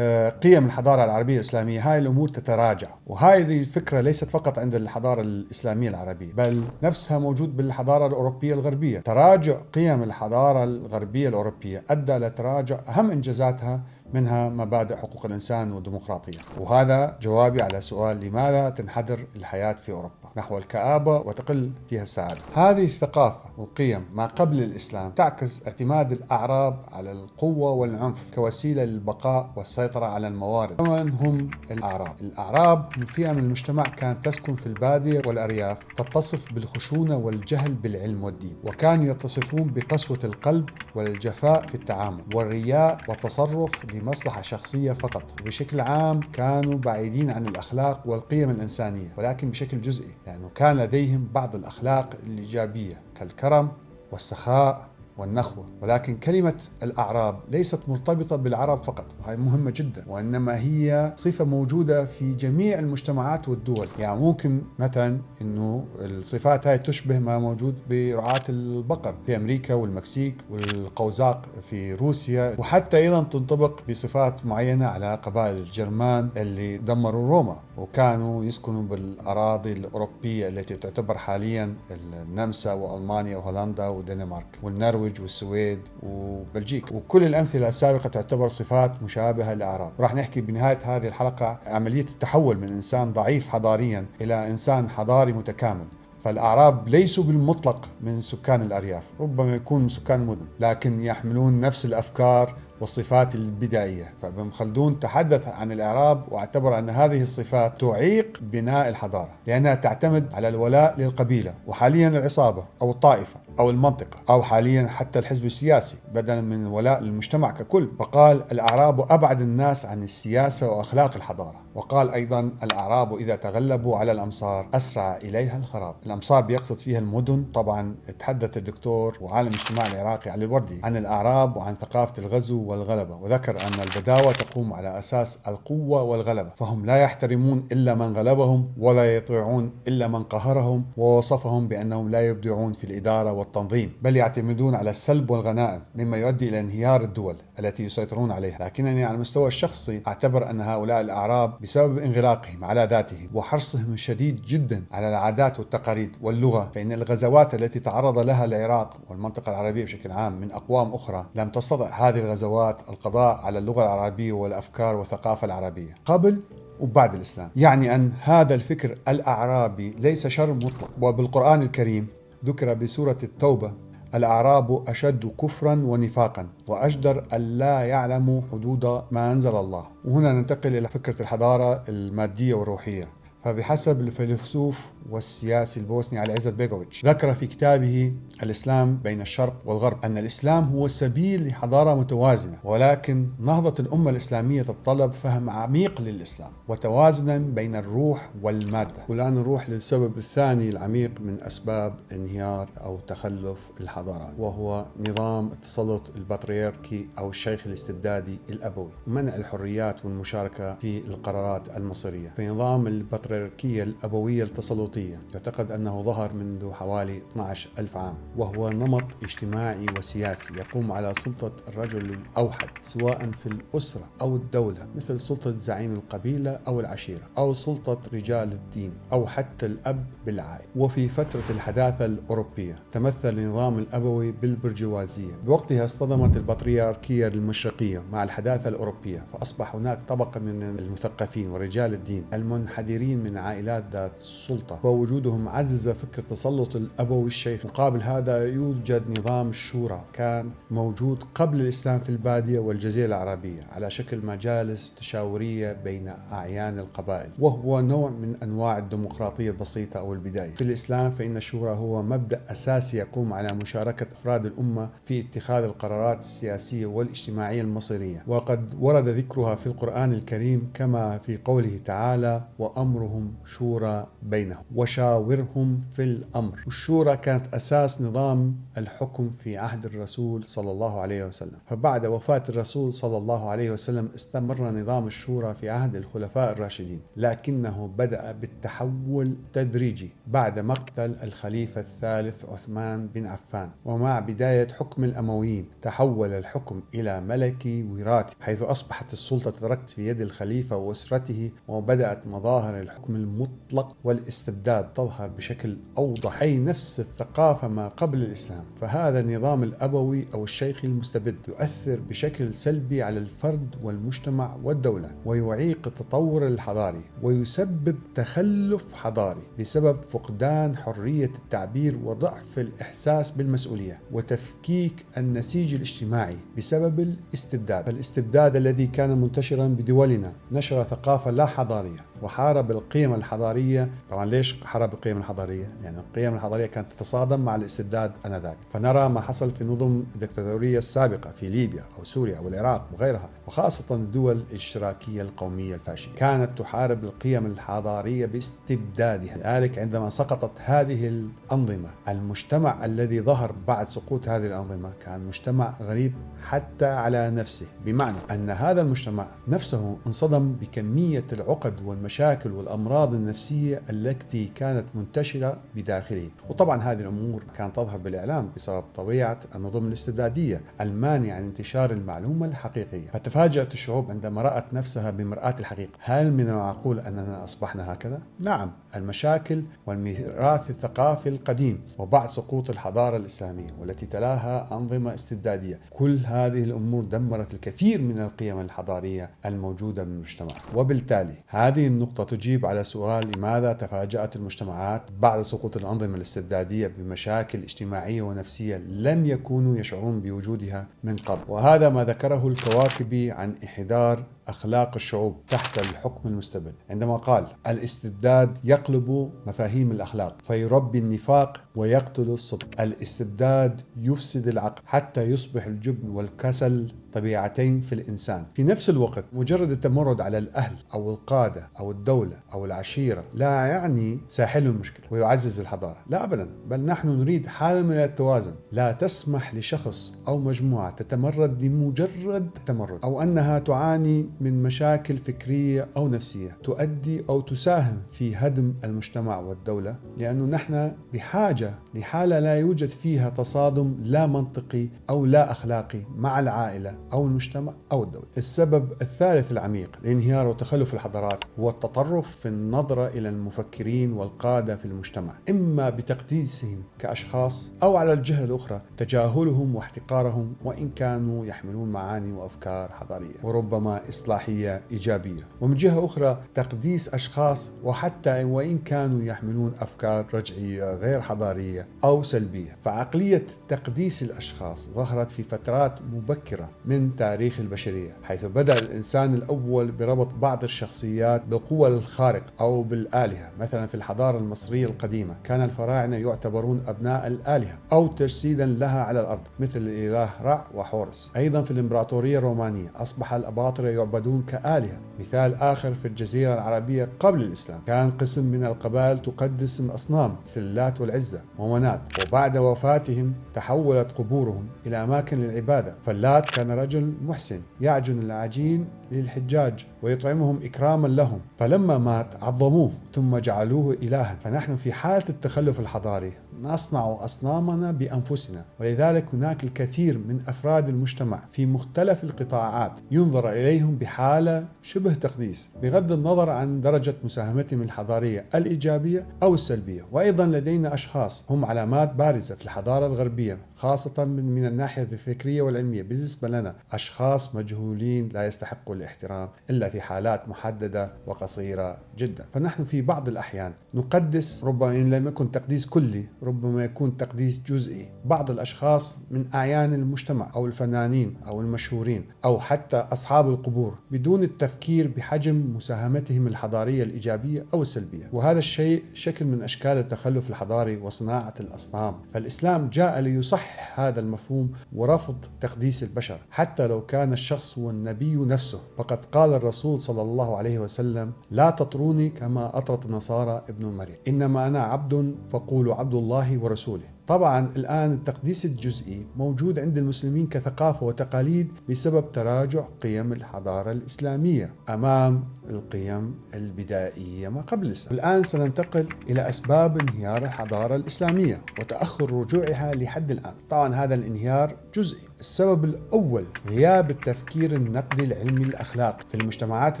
قيم الحضارة العربية الإسلامية هاي الأمور تتراجع. وهذه الفكرة ليست فقط عند الحضارة الإسلامية العربية، بل نفسها موجود بالحضارة الأوروبية الغربية. تراجع قيم الحضارة الغربية الأوروبية أدى لتراجع أهم إنجازاتها، منها مبادئ حقوق الإنسان والديمقراطية. وهذا جوابي على سؤال لماذا تنحدر الحياة في أوروبا نحو الكآبة وتقل فيها السعادة. هذه الثقافة والقيم ما قبل الإسلام تعكس اعتماد الأعراب على القوة والعنف كوسيلة للبقاء والسيطرة على الموارد. ومن هم الأعراب؟ الأعراب هم فئة من المجتمع كانت تسكن في البادية والأرياف، تتصف بالخشونة والجهل بالعلم والدين، وكانوا يتصفون بقسوة القلب والجفاء في التعامل والرياء والتصرف لمصلحة شخصية فقط. بشكل عام كانوا بعيدين عن الأخلاق والقيم الإنسانية، ولكن بشكل جزئي، لأنه كان لديهم بعض الأخلاق الإيجابية كالكرم والسخاء والنخوة. ولكن كلمة الأعراب ليست مرتبطة بالعرب فقط، وهي مهمة جدا، وإنما هي صفة موجودة في جميع المجتمعات والدول. يعني ممكن مثلا إنه الصفات هاي تشبه ما موجود برعاة البقر في أمريكا والمكسيك والقوزاق في روسيا، وحتى أيضا تنطبق بصفات معينة على قبائل الجرمان اللي دمروا روما وكانوا يسكنوا بالأراضي الأوروبية التي تعتبر حاليا النمسا وألمانيا وهولندا والدنمارك والنرويج والسويد وبلجيكا. وكل الأمثلة السابقة تعتبر صفات مشابهة للأعراب. راح نحكي بنهاية هذه الحلقة عملية التحول من إنسان ضعيف حضاريا إلى إنسان حضاري متكامل. فالأعراب ليسوا بالمطلق من سكان الأرياف، ربما يكون سكان المدن، لكن يحملون نفس الأفكار والصفات البدائية. فابن خلدون تحدث عن الإعراب واعتبر أن هذه الصفات تعيق بناء الحضارة، لأنها تعتمد على الولاء للقبيلة، وحاليا العصابة أو الطائفة أو المنطقة، أو حاليا حتى الحزب السياسي بدلا من الولاء للمجتمع ككل. فقال الأعراب أبعد الناس عن السياسة وأخلاق الحضارة. وقال أيضا الأعراب إذا تغلبوا على الأمصار أسرع إليها الخراب. الأمصار بيقصد فيها المدن. طبعا تحدث الدكتور وعالم الاجتماع العراقي علي الوردي عن الأعراب وعن ثقافة الغزو والغلبة، وذكر أن البداوة تقوم على أساس القوة والغلبة، فهم لا يحترمون إلا من غلبهم ولا يطيعون إلا من قهرهم، ووصفهم بأنهم لا يبدعون في الإدارة والتنظيم، بل يعتمدون على السلب والغنائم، مما يؤدي إلى انهيار الدول التي يسيطرون عليها. لكنني على المستوى الشخصي أعتبر أن هؤلاء الأعراب بسبب انغلاقهم على ذاتهم وحرصهم الشديد جدا على العادات والتقاليد واللغة، فإن الغزوات التي تعرض لها العراق والمنطقة العربية بشكل عام من أقوام أخرى لم تستطع هذه الغزوات القضاء على اللغة العربية والأفكار والثقافة العربية قبل وبعد الإسلام. يعني أن هذا الفكر الأعرابي ليس شر مطلق. وبالقرآن الكريم ذكر بسورة التوبة الأعراب أشد كفرا ونفاقا وأجدر ألا يعلموا حدود ما أنزل الله. وهنا ننتقل إلى فكرة الحضارة المادية والروحية. فبحسب الفيلسوف والسياسي البوسني علي عزت بيغوفيتش، ذكر في كتابه الإسلام بين الشرق والغرب أن الإسلام هو سبيل لحضارة متوازنة، ولكن نهضة الأمة الإسلامية تتطلب فهم عميق للإسلام وتوازنا بين الروح والمادة. والآن نروح للسبب الثاني العميق من أسباب انهيار أو تخلف الحضارات، وهو نظام التسلط البطريركي أو الشيخ الاستبدادي الأبوي، منع الحريات والمشاركة في القرارات المصيرية. في نظام البطريركية الأبوية التسلطية يعتقد أنه ظهر منذ حوالي 12,000 عام، وهو نمط اجتماعي وسياسي يقوم على سلطة الرجل الأوحد سواء في الأسرة أو الدولة، مثل سلطة زعيم القبيلة أو العشيرة، أو سلطة رجال الدين، أو حتى الأب بالعائلة. وفي فترة الحداثة الأوروبية تمثل النظام الأبوي بالبرجوازية. بوقتها اصطدمت البطريركية المشرقية مع الحداثة الأوروبية، فأصبح هناك طبقة من المثقفين ورجال الدين المنحدرين من عائلات ذات السلطة، ووجودهم عزز فكرة تسلط الأبوي الشيخ. مقابل هذا يوجد نظام الشورى كان موجود قبل الإسلام في البادية والجزيرة العربية على شكل مجالس تشاورية بين أعيان القبائل، وهو نوع من أنواع الديمقراطية البسيطة أو البداية. في الإسلام فإن الشورى هو مبدأ أساسي يقوم على مشاركة أفراد الأمة في اتخاذ القرارات السياسية والاجتماعية المصيرية، وقد ورد ذكرها في القرآن الكريم كما في قوله تعالى: وأمرهم شورى بينهم وشاورهم في الأمر. والشورى كانت أساس نظام الحكم في عهد الرسول صلى الله عليه وسلم، فبعد وفاة الرسول صلى الله عليه وسلم استمر نظام الشورى في عهد الخلفاء الراشدين، لكنه بدأ بالتحول تدريجي بعد مقتل الخليفة الثالث عثمان بن عفان. ومع بداية حكم الأمويين تحول الحكم إلى ملكي وراثي، حيث أصبحت السلطة تتركز في يد الخليفة وأسرته، وبدأت مظاهر الحكم المطلق والاستبداد تظهر بشكل أوضح، أي نفس الثقافة ما قبل الإسلام. فهذا النظام الأبوي أو الشيخي المستبد يؤثر بشكل سلبي على الفرد والمجتمع والدولة، ويعيق التطور الحضاري، ويسبب تخلف حضاري بسبب فقدان حرية التعبير وضعف الإحساس بالمسؤولية وتفكيك النسيج الاجتماعي بسبب الاستبداد. فالاستبداد الذي كان منتشرا بدولنا نشر ثقافة لا حضارية وحارب القيم الحضارية. طبعا ليش حارب القيم الحضارية؟ يعني القيم الحضارية كانت تتصادم مع الاستبداد آنذاك. فنرى ما حصل في نظم الدكتاتورية السابقة في ليبيا أو سوريا أو العراق وغيرها، وخاصة الدول الاشتراكية القومية الفاشية كانت تحارب القيم الحضارية باستبدادها. لذلك عندما سقطت هذه الأنظمة، المجتمع الذي ظهر بعد سقوط هذه الأنظمة كان مجتمع غريب حتى على نفسه، بمعنى أن هذا المجتمع نفسه انصدم بكمية العقد والمشاكل والأمراض النفسية التي كانت منتشرة بداخله. وطبعا هذه الأمور كانت تظهر بالإعلام بسبب طبيعة النظم الاستبدادية المانعة عن انتشار المعلومة الحقيقية. فتفاجأت الشعوب عندما رأت نفسها بمرآة الحقيقة. هل من المعقول أننا أصبحنا هكذا؟ نعم، المشاكل والميراث الثقافي القديم وبعد سقوط الحضارة الإسلامية والتي تلاها أنظمة استبدادية، كل هذه الأمور دمرت الكثير من القيم الحضارية الموجودة بالمجتمع. وبالتالي هذه النقطة تجيب على سؤال: لماذا تفاجأت المجتمعات بعد سقوط الأنظمة الاستبدادية بمشاكل اجتماعية ونفسية لم يكونوا يشعرون بوجودها من قبل؟ وهذا ما ذكره الكواكبي عن انحدار أخلاق الشعوب تحت الحكم المستبد، عندما قال: الاستبداد يقلب مفاهيم الأخلاق فيربي النفاق ويقتل الصدق. الاستبداد يفسد العقل حتى يصبح الجبن والكسل طبيعتين في الإنسان. في نفس الوقت مجرد التمرد على الأهل أو القادة أو الدولة أو العشيرة لا يعني سيحل المشكلة ويعزز الحضارة، لا أبدا، بل نحن نريد حالة من التوازن لا تسمح لشخص أو مجموعة تتمرد لمجرد التمرد، أو أنها تعاني من مشاكل فكرية أو نفسية تؤدي أو تساهم في هدم المجتمع والدولة، لأنه نحن بحاجة لحالة لا يوجد فيها تصادم لا منطقي أو لا أخلاقي مع العائلة أو المجتمع أو الدولة. السبب الثالث العميق لانهيار وتخلف الحضارات هو التطرف في النظرة إلى المفكرين والقادة في المجتمع، إما بتقديسهم كأشخاص أو على الجهة الأخرى تجاهلهم واحتقارهم وإن كانوا يحملون معاني وأفكار حضارية وربما إصلاحية إيجابية، ومن جهة أخرى تقديس أشخاص وحتى وإن كانوا يحملون أفكار رجعية غير حضارية أو سلبية. فعقلية تقديس الأشخاص ظهرت في فترات مبكرة من تاريخ البشرية، حيث بدأ الإنسان الأول بربط بعض الشخصيات بالقوى الخارقة أو بالآلهة. مثلا في الحضارة المصرية القديمة كان الفراعنة يعتبرون أبناء الآلهة أو تجسيدا لها على الأرض، مثل الإله رع وحورس. أيضا في الإمبراطورية الرومانية أصبح الأباطرة يعبدون كآلهة. مثال آخر في الجزيرة العربية قبل الإسلام كان قسم من القبائل تقدس الأصنام مثل اللات والعزة ومنات، وبعد وفاتهم تحولت قبورهم إلى أماكن للعبادة. فاللات كان رجل محسن يعجن العجين للحجاج ويطعمهم إكراما لهم، فلما مات عظموه ثم جعلوه إلها. فنحن في حالة التخلف الحضاري نصنع أصنامنا بأنفسنا، ولذلك هناك الكثير من أفراد المجتمع في مختلف القطاعات ينظر إليهم بحالة شبه تقديس بغض النظر عن درجة مساهمتهم الحضارية الإيجابية أو السلبية. وأيضا لدينا أشخاص هم علامات بارزة في الحضارة الغربية، خاصة من الناحية الفكرية والعلمية. بالنسبة لنا أشخاص مجهولين لا يستحقوا الاحترام إلا في حالات محددة وقصيرة جدا. فنحن في بعض الأحيان نقدس، ربما إن لم يكن تقديس كلي ربما يكون تقديس جزئي، بعض الأشخاص من أعيان المجتمع أو الفنانين أو المشهورين أو حتى أصحاب القبور بدون التفكير بحجم مساهمتهم الحضارية الإيجابية أو السلبية. وهذا الشيء شكل من أشكال التخلف الحضاري وصناعة الأصنام. فالإسلام جاء ليصحح هذا المفهوم ورفض تقديس البشر حتى لو كان الشخص هو النبي نفسه. فقد قال الرسول صلى الله عليه وسلم: لا تطروني كما أطرت النصارى ابن مريم، إنما أنا عبد فقولوا عبد الله ورسوله. طبعا الآن التقديس الجزئي موجود عند المسلمين كثقافة وتقاليد بسبب تراجع قيم الحضارة الإسلامية أمام القيم البدائية ما قبل الإسلام. الآن سننتقل إلى أسباب انهيار الحضارة الإسلامية وتأخر رجوعها لحد الآن. طبعا هذا الانهيار جزئي. السبب الأول غياب التفكير النقدي العلمي الأخلاقي في المجتمعات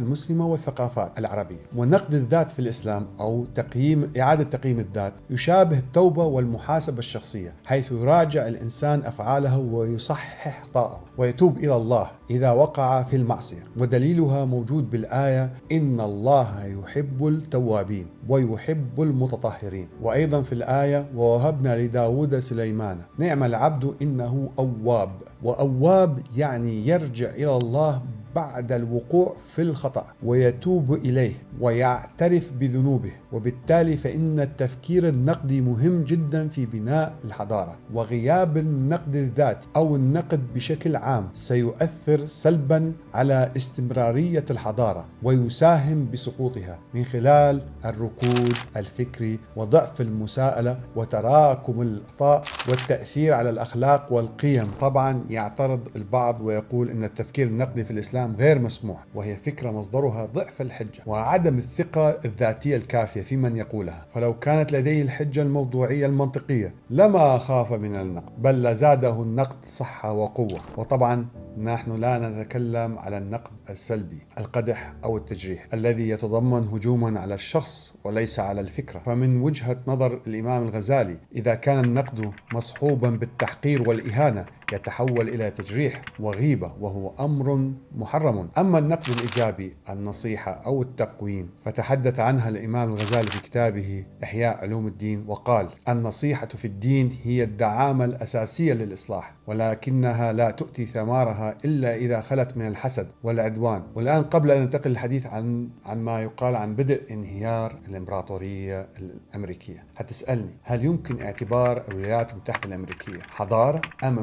المسلمة والثقافات العربية. ونقد الذات في الإسلام أو إعادة تقييم الذات يشابه التوبة والمحاسبة الشخصية، حيث يراجع الإنسان أفعاله ويصحح أخطاءه ويتوب إلى الله إذا وقع في المعصية. ودليلها موجود بالآية: إن الله يحب التوابين ويحب المتطهرين. وأيضا في الآية: ووهبنا لداود سليمان نعم العبد إنه أواب. وأواب يعني يرجع إلى الله بعد الوقوع في الخطأ ويتوب إليه ويعترف بذنوبه. وبالتالي فإن التفكير النقدي مهم جدا في بناء الحضارة. وغياب النقد الذات أو النقد بشكل عام سيؤثر سلبا على استمرارية الحضارة ويساهم بسقوطها من خلال الركود الفكري وضعف المساءلة وتراكم الأخطاء والتأثير على الأخلاق والقيم. طبعا يعترض البعض ويقول إن التفكير النقدي في الإسلام غير مسموح، وهي فكرة مصدرها ضعف الحجة وعدم الثقة الذاتية الكافية في من يقولها. فلو كانت لديه الحجة الموضوعية المنطقية لما خاف من النقد، بل لزاده النقد صحة وقوة. وطبعا نحن لا نتكلم على النقد السلبي القدح أو التجريح الذي يتضمن هجوما على الشخص وليس على الفكرة. فمن وجهة نظر الإمام الغزالي إذا كان النقد مصحوبا بالتحقير والإهانة يتحول إلى تجريح وغيبة، وهو أمر محرم. أما النقد الإيجابي النصيحة أو التقويم فتحدث عنها الإمام الغزالي في كتابه إحياء علوم الدين وقال: النصيحة في الدين هي الدعامة الأساسية للإصلاح، ولكنها لا تؤتي ثمارها إلا إذا خلت من الحسد والعدوان. والآن قبل أن ننتقل للحديث عن ما يقال عن بدء انهيار الإمبراطورية الأمريكية، هتسألني: هل يمكن اعتبار الولايات المتحدة الأمريكية حضارة أم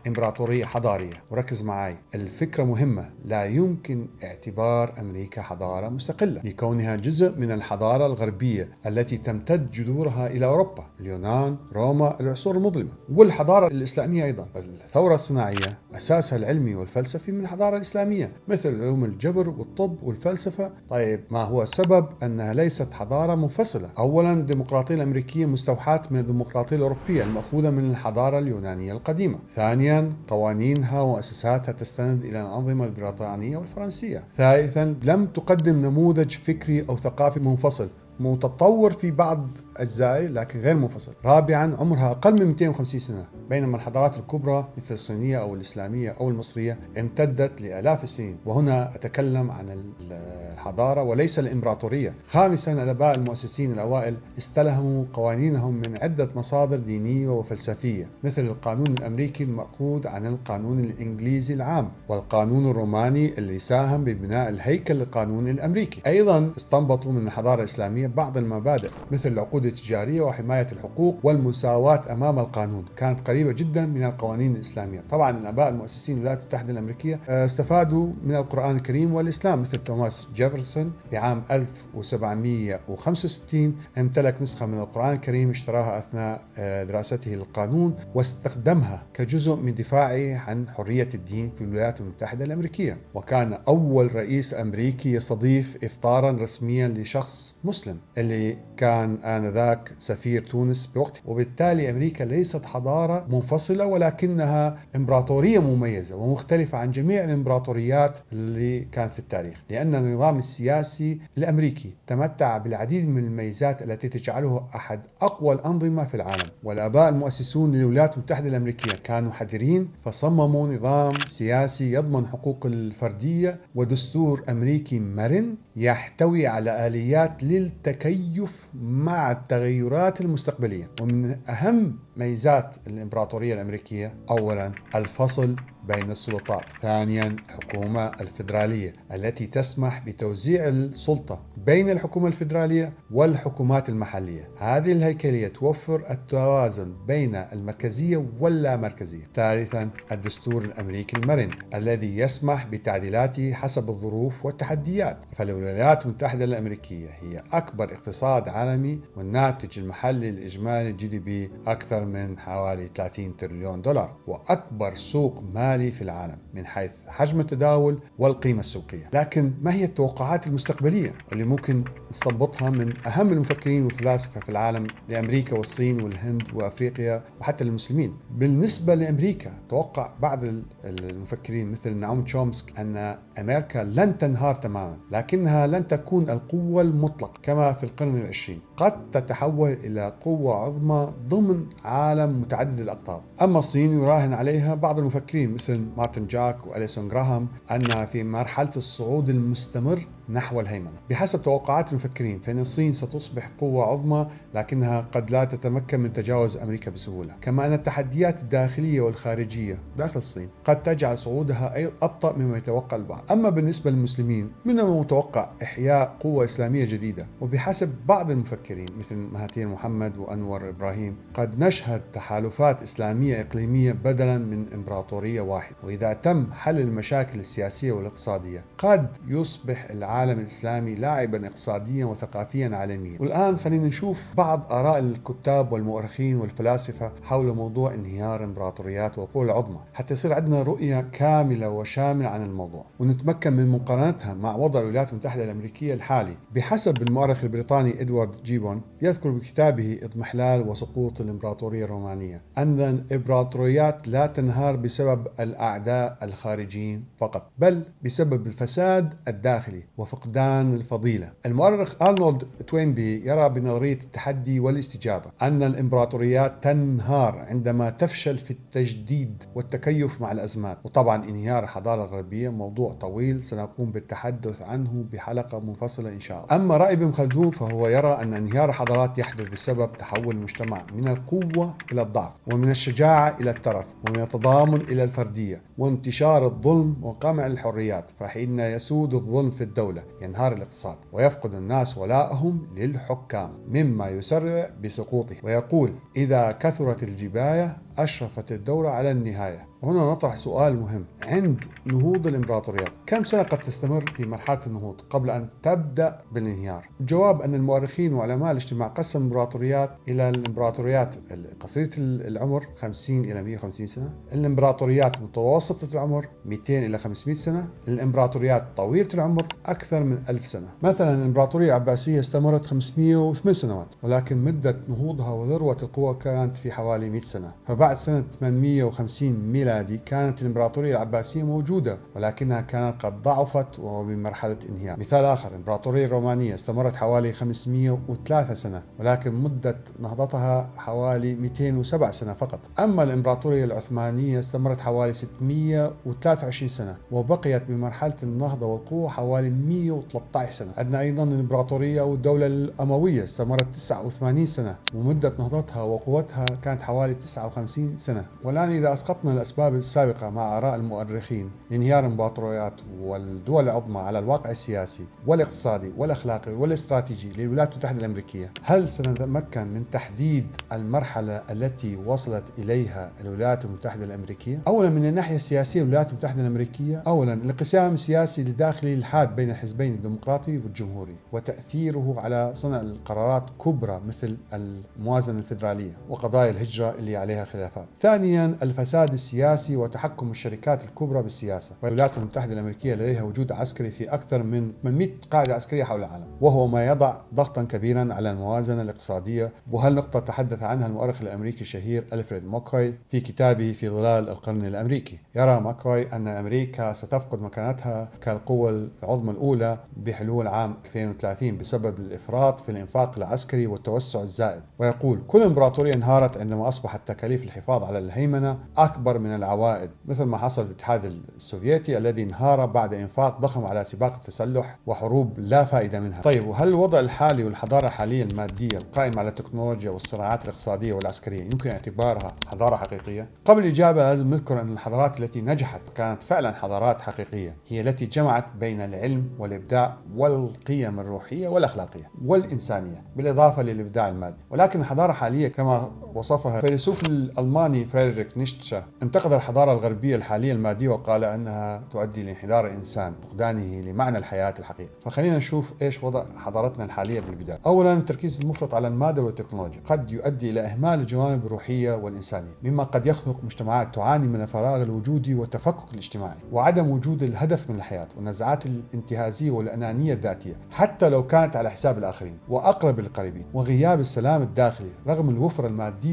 إمبراطورية حضارية؟ وركز معي، الفكرة مهمة. لا يمكن اعتبار أمريكا حضارة مستقلة لكونها جزء من الحضارة الغربية التي تمتد جذورها إلى أوروبا، اليونان، روما، العصور المظلمة، والحضارة الإسلامية أيضا. الثورة الصناعية أساسها العلمي والفلسفي من الحضارة الإسلامية مثل علوم الجبر والطب والفلسفة. طيب ما هو السبب أنها ليست حضارة منفصلة؟ أولا الديمقراطية الأمريكية مستوحاة من الديمقراطية الأوروبية المأخوذة من الحضارة اليونانية القديمة. ثانيا قوانينها وأساساتها تستند إلى الأنظمة البريطانية والفرنسية. ثالثا لم تقدم نموذج فكري أو ثقافي منفصل، متطور في بعض أجزائه لكن غير منفصل. رابعا عمرها أقل من 250 سنة، بينما الحضارات الكبرى مثل الصينية أو الإسلامية أو المصرية امتدت لآلاف السنين. وهنا أتكلم عن الحضارة وليس الإمبراطورية. خامسا الآباء المؤسسين الأوائل استلهموا قوانينهم من عدة مصادر دينية وفلسفية مثل القانون الأمريكي المأخوذ عن القانون الإنجليزي العام، والقانون الروماني اللي ساهم ببناء الهيكل القانوني الأمريكي. أيضا استنبطوا من الحضارة الإسلامية بعض المبادئ مثل العقود التجارية وحماية الحقوق والمساواة أمام القانون، كانت قريبة جدا من القوانين الإسلامية. طبعا الآباء المؤسسين للولايات المتحدة الأمريكية استفادوا من القرآن الكريم والإسلام مثل توماس جيفرسون بعام 1765 امتلك نسخة من القرآن الكريم اشتراها أثناء دراسته للقانون واستخدمها كجزء من دفاعه عن حرية الدين في الولايات المتحدة الأمريكية. وكان أول رئيس أمريكي يستضيف إفطارا رسميا لشخص مسلم اللي كان آنذاك آنذاك سفير تونس بوقته. وبالتالي أمريكا ليست حضارة منفصلة، ولكنها إمبراطورية مميزة ومختلفة عن جميع الإمبراطوريات اللي كانت في التاريخ، لأن النظام السياسي الأمريكي تمتع بالعديد من الميزات التي تجعله أحد أقوى الأنظمة في العالم. والآباء المؤسسون للولايات المتحدة الأمريكية كانوا حذرين، فصمموا نظام سياسي يضمن حقوق الفردية ودستور أمريكي مرن يحتوي على آليات للتكيف مع التغيرات المستقبلية. ومن أهم ميزات الإمبراطورية الأمريكية أولا الفصل بين السلطات، ثانيا الحكومة الفيدرالية التي تسمح بتوزيع السلطة بين الحكومة الفيدرالية والحكومات المحلية. هذه الهيكلية توفر التوازن بين المركزية واللامركزية. ثالثا الدستور الأمريكي المرن الذي يسمح بتعديلاته حسب الظروف والتحديات. فالولايات المتحدة الأمريكية هي أكبر اقتصاد عالمي، والناتج المحلي الإجمالي GDP أكثر من حوالي 30 تريليون دولار، وأكبر سوق مالي في العالم من حيث حجم التداول والقيمة السوقية. لكن ما هي التوقعات المستقبلية اللي ممكن نستنبطها من أهم المفكرين والفلاسفة في العالم لأمريكا والصين والهند وأفريقيا وحتى المسلمين؟ بالنسبة لأمريكا توقع بعض المفكرين مثل نعوم تشومسكي أن أمريكا لن تنهار تماما، لكنها لن تكون القوة المطلقة كما في القرن العشرين، قد تتحول إلى قوة عظمى ضمن عالم متعدد الأقطاب. أما الصين يراهن عليها بعض المفكرين مثل مارتن جاك وأليسون غراهام أنها في مرحلة الصعود المستمر نحو الهيمنة. بحسب توقعات المفكرين فإن الصين ستصبح قوة عظمى، لكنها قد لا تتمكن من تجاوز أمريكا بسهولة. كما أن التحديات الداخلية والخارجية داخل الصين قد تجعل صعودها أبطأ مما يتوقع البعض. أما بالنسبة للمسلمين من المتوقع إحياء قوة إسلامية جديدة، وبحسب بعض المفكرين مثل مهاتير محمد وأنور إبراهيم قد نشهد تحالفات إسلامية إقليمية بدلا من إمبراطورية واحدة. وإذا تم حل المشاكل السياسية والاقتصادية قد يصبح العالم الإسلامي لاعبا اقتصاديا وثقافيا عالميا. والآن خلينا نشوف بعض آراء الكتاب والمؤرخين والفلاسفة حول موضوع انهيار الإمبراطوريات والقوى العظمى، حتى يصير عندنا رؤية كاملة وشاملة عن الموضوع ونتمكن من مقارنتها مع وضع الولايات المتحدة الأمريكية الحالي. بحسب المؤرخ البريطاني إدوارد جيبون يذكر بكتابه اضمحلال وسقوط الإمبراطورية الرومانية أن الإمبراطوريات لا تنهار بسبب الأعداء الخارجيين فقط، بل بسبب الفساد الداخلي وفقدان الفضيلة. المؤرخ أرنولد توينبي يرى بنظرية التحدي والاستجابة أن الإمبراطوريات تنهار عندما تفشل في التجديد والتكيف مع الأزمات. وطبعا انهيار الحضارة الغربية موضوع طويل سنقوم بالتحدث عنه بحلقة منفصلة إن شاء الله. أما رأي ابن خلدون فهو يرى أن انهيار الحضارات يحدث بسبب تحول المجتمع من القوة إلى الضعف، ومن الشجاعة إلى الترف، ومن التضامن إلى الفردية، وانتشار الظلم وقمع الحريات. فحين يسود الظلم في الدولة ينهار الاقتصاد ويفقد الناس ولاءهم للحكام، مما يسرع بسقوطه. ويقول إذا كثرت الجباية أشرفت الدورة على النهاية. وهنا نطرح سؤال مهم: عند نهوض الإمبراطوريات كم سنة قد تستمر في مرحلة النهوض قبل أن تبدأ بالانهيار؟ الجواب أن المؤرخين وعلماء الاجتماع قسموا الإمبراطوريات إلى الإمبراطوريات قصيرة العمر 50 إلى 150 سنة، الإمبراطوريات متوسطة العمر 200 إلى 500 سنة، الإمبراطوريات طويلة العمر أكثر من 1000 سنة. مثلا الإمبراطورية العباسية استمرت 508 سنوات، ولكن مدة نهوضها وذروة القوة كانت في حوالي 100 سنة. فبعد سنة 850 ميلادي كانت الإمبراطورية العباسية موجودة، ولكنها كانت قد ضعفت وبمرحلة انهيار. مثال آخر الإمبراطورية الرومانية استمرت حوالي 503 سنة، ولكن مدة نهضتها حوالي 207 سنة فقط. أما الإمبراطورية العثمانية استمرت حوالي 623 سنة، وبقيت بمرحلة النهضة والقوة حوالي 113 سنة. عندنا أيضا الإمبراطورية أو الدولة الأموية استمرت 89 سنة، ومدة نهضتها وقوتها كانت حوالي 59 سنة. والآن إذا أسقطنا الأسباب السابقة مع آراء المؤرخين لانهيار الإمبراطوريات والدول العظمى على الواقع السياسي والاقتصادي والأخلاقي والاستراتيجي للولايات المتحدة الأمريكية، هل سنتمكن من تحديد المرحلة التي وصلت إليها الولايات المتحدة الأمريكية؟ أولا من الناحية السياسية الولايات المتحدة الأمريكية، أولا الانقسام السياسي الداخلي الحاد بين الحزبين الديمقراطي والجمهوري وتأثيره على صنع القرارات كبرى مثل الموازنة الفيدرالية وقضايا الهجرة اللي عليها خلافات. ثانيا الفساد السياسي السياسي وتحكم الشركات الكبرى بالسياسة. والولايات المتحدة الأمريكية لديها وجود عسكري في أكثر من 100 قاعدة عسكرية حول العالم، وهو ما يضع ضغطا كبيرا على الموازنة الاقتصادية. وهالنقطة تحدث عنها المؤرخ الأمريكي الشهير ألفريد ماكوي في كتابه في ظلال القرن الأمريكي. يرى ماكوي أن أمريكا ستفقد مكانتها كالقوة العظمى الأولى بحلول عام 2030 بسبب الإفراط في الإنفاق العسكري والتوسع الزائد. ويقول: كل إمبراطورية انهارت عندما أصبحت تكاليف الحفاظ على الهيمنة أكبر من العوائد، مثل ما حصل في الاتحاد السوفيتي الذي انهار بعد إنفاق ضخم على سباق التسلح وحروب لا فائدة منها. طيب، وهل الوضع الحالي والحضارة الحالية المادية القائمة على التكنولوجيا والصراعات الاقتصادية والعسكرية يمكن اعتبارها حضارة حقيقية؟ قبل الإجابة لازم نذكر أن الحضارات التي نجحت كانت فعلا حضارات حقيقية، هي التي جمعت بين العلم والإبداع والقيم الروحية والأخلاقية والإنسانية بالإضافة للإبداع المادي. ولكن الحضارة الحالية كما وصفها الفيلسوف الألماني فريدريك نيتشه انتقد الحضارة الغربية الحالية المادية وقال أنها تؤدي لانحدار الإنسان، فقدانه لمعنى الحياة الحقيقي. فخلينا نشوف إيش وضع حضارتنا الحالية بالبداية. أولا، التركيز المفرط على المادة والتكنولوجيا قد يؤدي إلى إهمال الجوانب الروحية والإنسانية، مما قد يخلق مجتمعات تعاني من الفراغ الوجودي والتفكك الاجتماعي وعدم وجود الهدف من الحياة والنزعات الانتهازية والأنانية الذاتية حتى لو كانت على حساب الآخرين وأقرب القريبين، وغياب السلام الداخلي رغم الوفرة المادية.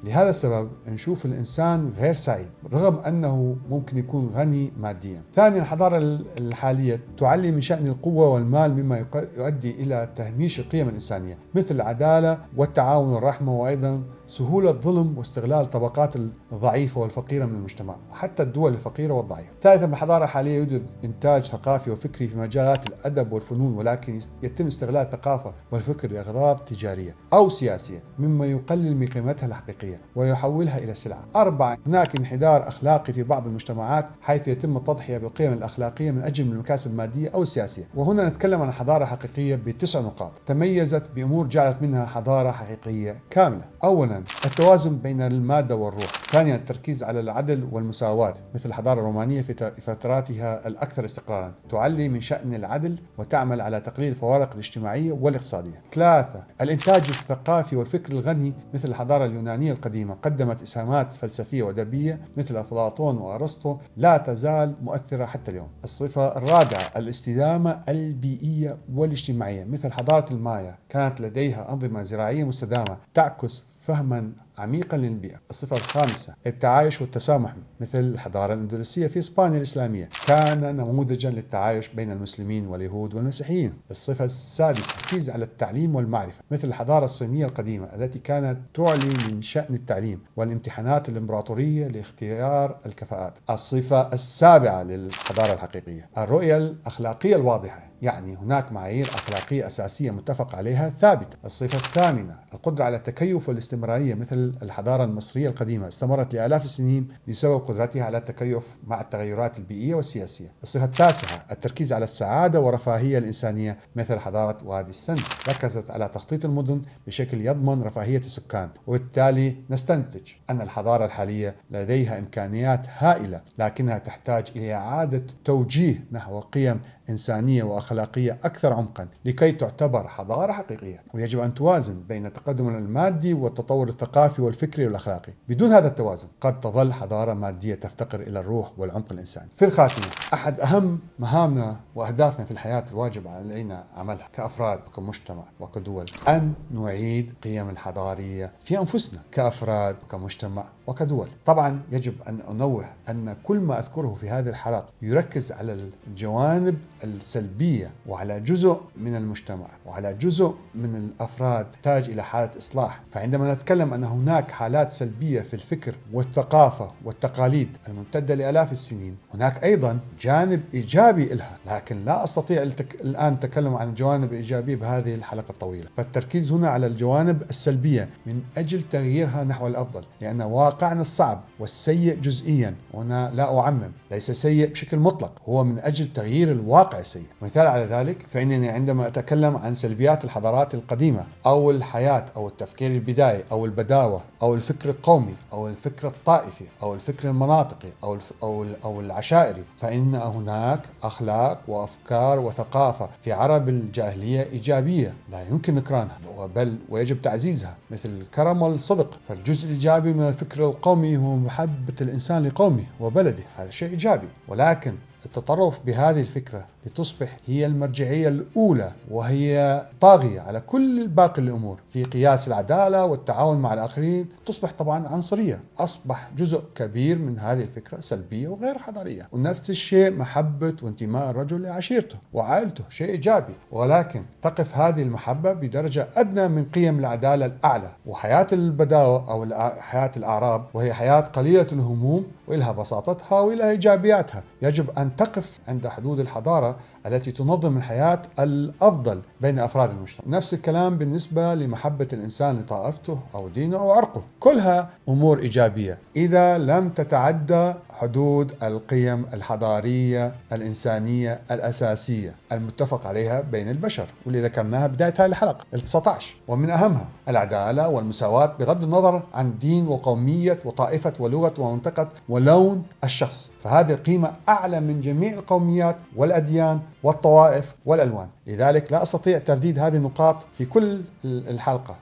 لهذا السبب نشوف الإنسان غير سعيد رغم أنه ممكن يكون غني ماديا. ثانيا، الحضارة الحالية تعلي من شأن القوة والمال، مما يؤدي إلى تهميش القيم الإنسانية مثل العدالة والتعاون والرحمة، وأيضا سهولة الظلم واستغلال الطبقات الضعيفة والفقيرة من المجتمع وحتى الدول الفقيرة والضعيفة. ثالثا، الحضارة الحالية يوجد إنتاج ثقافي وفكري في مجالات الأدب والفنون، ولكن يتم استغلال الثقافة والفكر لأغراض تجارية أو سياسية، مما يقلل من قيمتها الحقيقية ويحولها إلى سلعة. أربعة، هناك انحدار أخلاقي في بعض المجتمعات حيث يتم التضحية بالقيم الأخلاقية من أجل المكاسب المادية أو السياسية. وهنا نتكلم عن حضارة حقيقية ب9 نقاط تميزت بأمور جعلت منها حضارة حقيقية كاملة. أولا، التوازن بين المادة والروح. ثانيا، التركيز على العدل والمساواة مثل الحضارة الرومانية في فتراتها الأكثر استقرارا، تعلي من شأن العدل وتعمل على تقليل الفوارق الاجتماعية والاقتصادية. ثلاثة، الإنتاج الثقافي والفكر الغني مثل الحضارة اليونانية القديمة قدمت إسهامات فلسفية وأدبية مثل أفلاطون وأرسطو لا تزال مؤثرة حتى اليوم. الصفة الرابعة، الاستدامة البيئية والاجتماعية مثل حضارة المايا كانت لديها أنظمة زراعية مستدامة تعكس فهما عميقا للبيئة. الصفة الخامسة، التعايش والتسامح مثل الحضارة الأندلسية في إسبانيا الإسلامية كان نموذجا للتعايش بين المسلمين واليهود والمسيحيين. الصفة السادسة، التركيز على التعليم والمعرفة مثل الحضارة الصينية القديمة التي كانت تعلي من شأن التعليم والامتحانات الإمبراطورية لاختيار الكفاءات. الصفة السابعة للحضارة الحقيقية، الرؤية الأخلاقية الواضحة، يعني هناك معايير أخلاقية أساسية متفق عليها ثابتة. الصفة الثامنة، القدرة على التكيف والاستمرارية مثل الحضارة المصرية القديمة استمرت لآلاف السنين بسبب قدرتها على التكيف مع التغيرات البيئية والسياسية. الصفة التاسعة، التركيز على السعادة والرفاهية الإنسانية مثل حضارة وادي السند ركزت على تخطيط المدن بشكل يضمن رفاهية السكان، وبالتالي نستنتج أن الحضارة الحالية لديها إمكانيات هائلة لكنها تحتاج إلى إعادة توجيه نحو قيم إنسانية وأخلاقية أكثر عمقا لكي تعتبر حضارة حقيقية. ويجب أن توازن بين التقدم المادي والتطور الثقافي والفكري والأخلاقي. بدون هذا التوازن قد تظل حضارة مادية تفتقر إلى الروح والعمق الإنساني. في الخاتمة، أحد أهم مهامنا وأهدافنا في الحياة الواجب علينا عملها كأفراد وكمجتمع وكدول أن نعيد قيم الحضارية في أنفسنا كأفراد وكمجتمع وكدول. طبعا يجب أن أنوه أن كل ما أذكره في هذه الحلقة يركز على الجوانب السلبية وعلى جزء من المجتمع وعلى جزء من الأفراد تحتاج إلى حالة إصلاح. فعندما نتكلم أن هناك حالات سلبية في الفكر والثقافة والتقاليد الممتدة لآلاف السنين، هناك أيضا جانب إيجابي لها، لكن لا أستطيع الآن التكلم عن الجوانب الإيجابية بهذه الحلقة الطويلة. فالتركيز هنا على الجوانب السلبية من أجل تغييرها نحو الأفضل، لأن واقعنا الصعب والسيء جزئيا، وأنا لا أعمم، ليس سيء بشكل مطلق، هو من أجل تغيير الواقع سيء. مثال على ذلك، فإنني عندما أتكلم عن سلبيات الحضارات القديمة أو الحياة أو التفكير البدائي أو البداوة أو الفكر القومي أو الفكر الطائفي أو الفكر المناطقي أو العشائري، فإن هناك أخلاق وأفكار وثقافة في عرب الجاهلية إيجابية لا يمكن نكرانها، بل ويجب تعزيزها، مثل الكرم والصدق. فالجزء الإيجابي من الفكر القومي هو محبة الإنسان لقومه وبلده، هذا شيء إيجابي. ولكن التطرف بهذه الفكرة لتصبح هي المرجعية الأولى وهي طاغية على كل باقي الأمور في قياس العدالة والتعاون مع الآخرين، تصبح طبعا عنصرية. أصبح جزء كبير من هذه الفكرة سلبية وغير حضارية. ونفس الشيء محبة وانتماء الرجل لعشيرته وعائلته، شيء إيجابي، ولكن تقف هذه المحبة بدرجة أدنى من قيم العدالة الأعلى. وحياة البداوة أو حياة الأعراب وهي حياة قليلة الهموم وإلها بساطتها وإلها إيجابياتها، يجب أن تقف عند حدود الحضارة التي تنظم الحياة الأفضل بين أفراد المجتمع. نفس الكلام بالنسبة لمحبة الإنسان لطائفته أو دينه أو عرقه، كلها أمور إيجابية إذا لم تتعدى حدود القيم الحضارية الإنسانية الأساسية المتفق عليها بين البشر، واللي ذكرناها بداية هذه الحلقة 19. ومن أهمها العدالة والمساواة بغض النظر عن دين وقومية وطائفة ولغة ومنطقة ولون الشخص، فهذه قيمة أعلى من جميع القوميات والأديان والطوائف والألوان. لذلك لا أستطيع ترديد هذه النقاط في كل الحلقة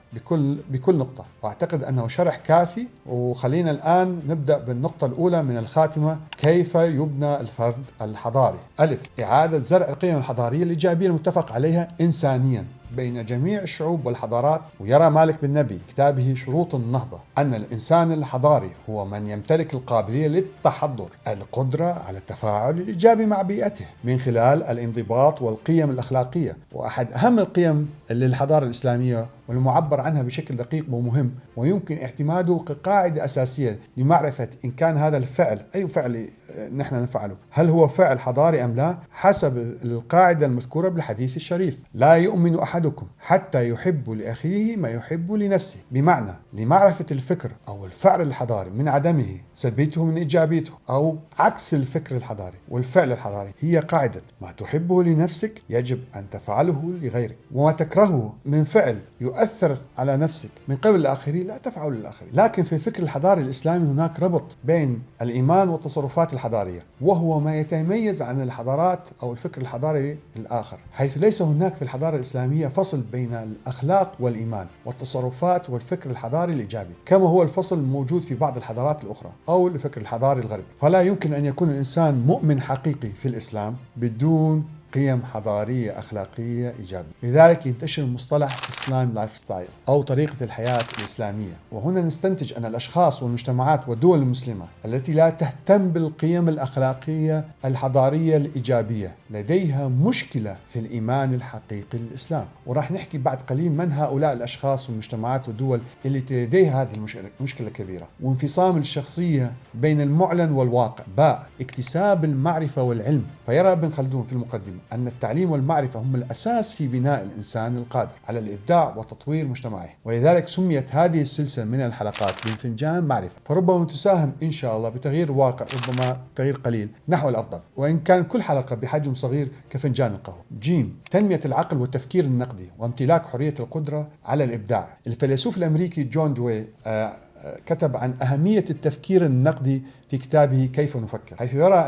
بكل نقطة، وأعتقد أنه شرح كافي. وخلينا الآن نبدأ بالنقطة الأولى من الخاتمة: كيف يبنى الفرد الحضاري؟ ألف، إعادة زرع القيم الحضارية الإيجابية المتفق عليها إنسانياً بين جميع الشعوب والحضارات. ويرى مالك بن نبي كتابه شروط النهضة أن الإنسان الحضاري هو من يمتلك القابلية للتحضر، القدرة على التفاعل الإيجابي مع بيئته من خلال الانضباط والقيم الأخلاقية. وأحد أهم القيم للحضارة الإسلامية والمعبر عنها بشكل دقيق ومهم ويمكن اعتماده كقاعدة أساسية لمعرفة إن كان هذا الفعل، أي فعل نحن نفعله، هل هو فعل حضاري أم لا، حسب القاعدة المذكورة بالحديث الشريف: لا يؤمن أحدكم حتى يحب لأخيه ما يحب لنفسه. بمعنى لمعرفة الفكر أو الفعل الحضاري من عدمه، سلبيته من إيجابيته، أو عكس الفكر الحضاري والفعل الحضاري، هي قاعدة: ما تحبه لنفسك يجب أن تفعله لغيرك، وما تكرهه من فعل يؤثر على نفسك من قبل الآخرين لا تفعله للآخرين. لكن في الفكر الحضاري الإسلامي هناك ربط بين الإيمان والتصرفات الحضارية، وهو ما يتميز عن الحضارات أو الفكر الحضاري الآخر، حيث ليس هناك في الحضارة الإسلامية فصل بين الأخلاق والإيمان والتصرفات والفكر الحضاري الإيجابي، كما هو الفصل الموجود في بعض الحضارات الأخرى أو الفكر الحضاري الغربي. فلا يمكن أن يكون الإنسان مؤمن حقيقي في الإسلام بدون قيم حضارية أخلاقية إيجابية. لذلك ينتشر مصطلح إسلام لايف ستايل أو طريقة الحياة الإسلامية. وهنا نستنتج أن الأشخاص والمجتمعات والدول المسلمة التي لا تهتم بالقيم الأخلاقية الحضارية الإيجابية لديها مشكلة في الإيمان الحقيقي للإسلام. وراح نحكي بعد قليل من هؤلاء الأشخاص والمجتمعات والدول اللي لديها هذه المشكلة الكبيرة: وانفصام الشخصية بين المعلن والواقع. باء، اكتساب المعرفة والعلم. فيرى ابن خلدون في المقدمة أن التعليم والمعرفة هم الأساس في بناء الإنسان القادر على الإبداع وتطوير مجتمعه، ولذلك سميت هذه السلسلة من الحلقات بفنجان معرفة. فربما تساهم إن شاء الله بتغيير الواقع، ربما تغيير قليل نحو الأفضل، وإن كان كل حلقة بحجم صغير كفنجان القهوة. جيم، تنمية العقل والتفكير النقدي وامتلاك حرية القدرة على الإبداع. الفيلسوف الأمريكي جون دوي كتب عن أهمية التفكير النقدي في كتابه كيف نفكر، حيث يرى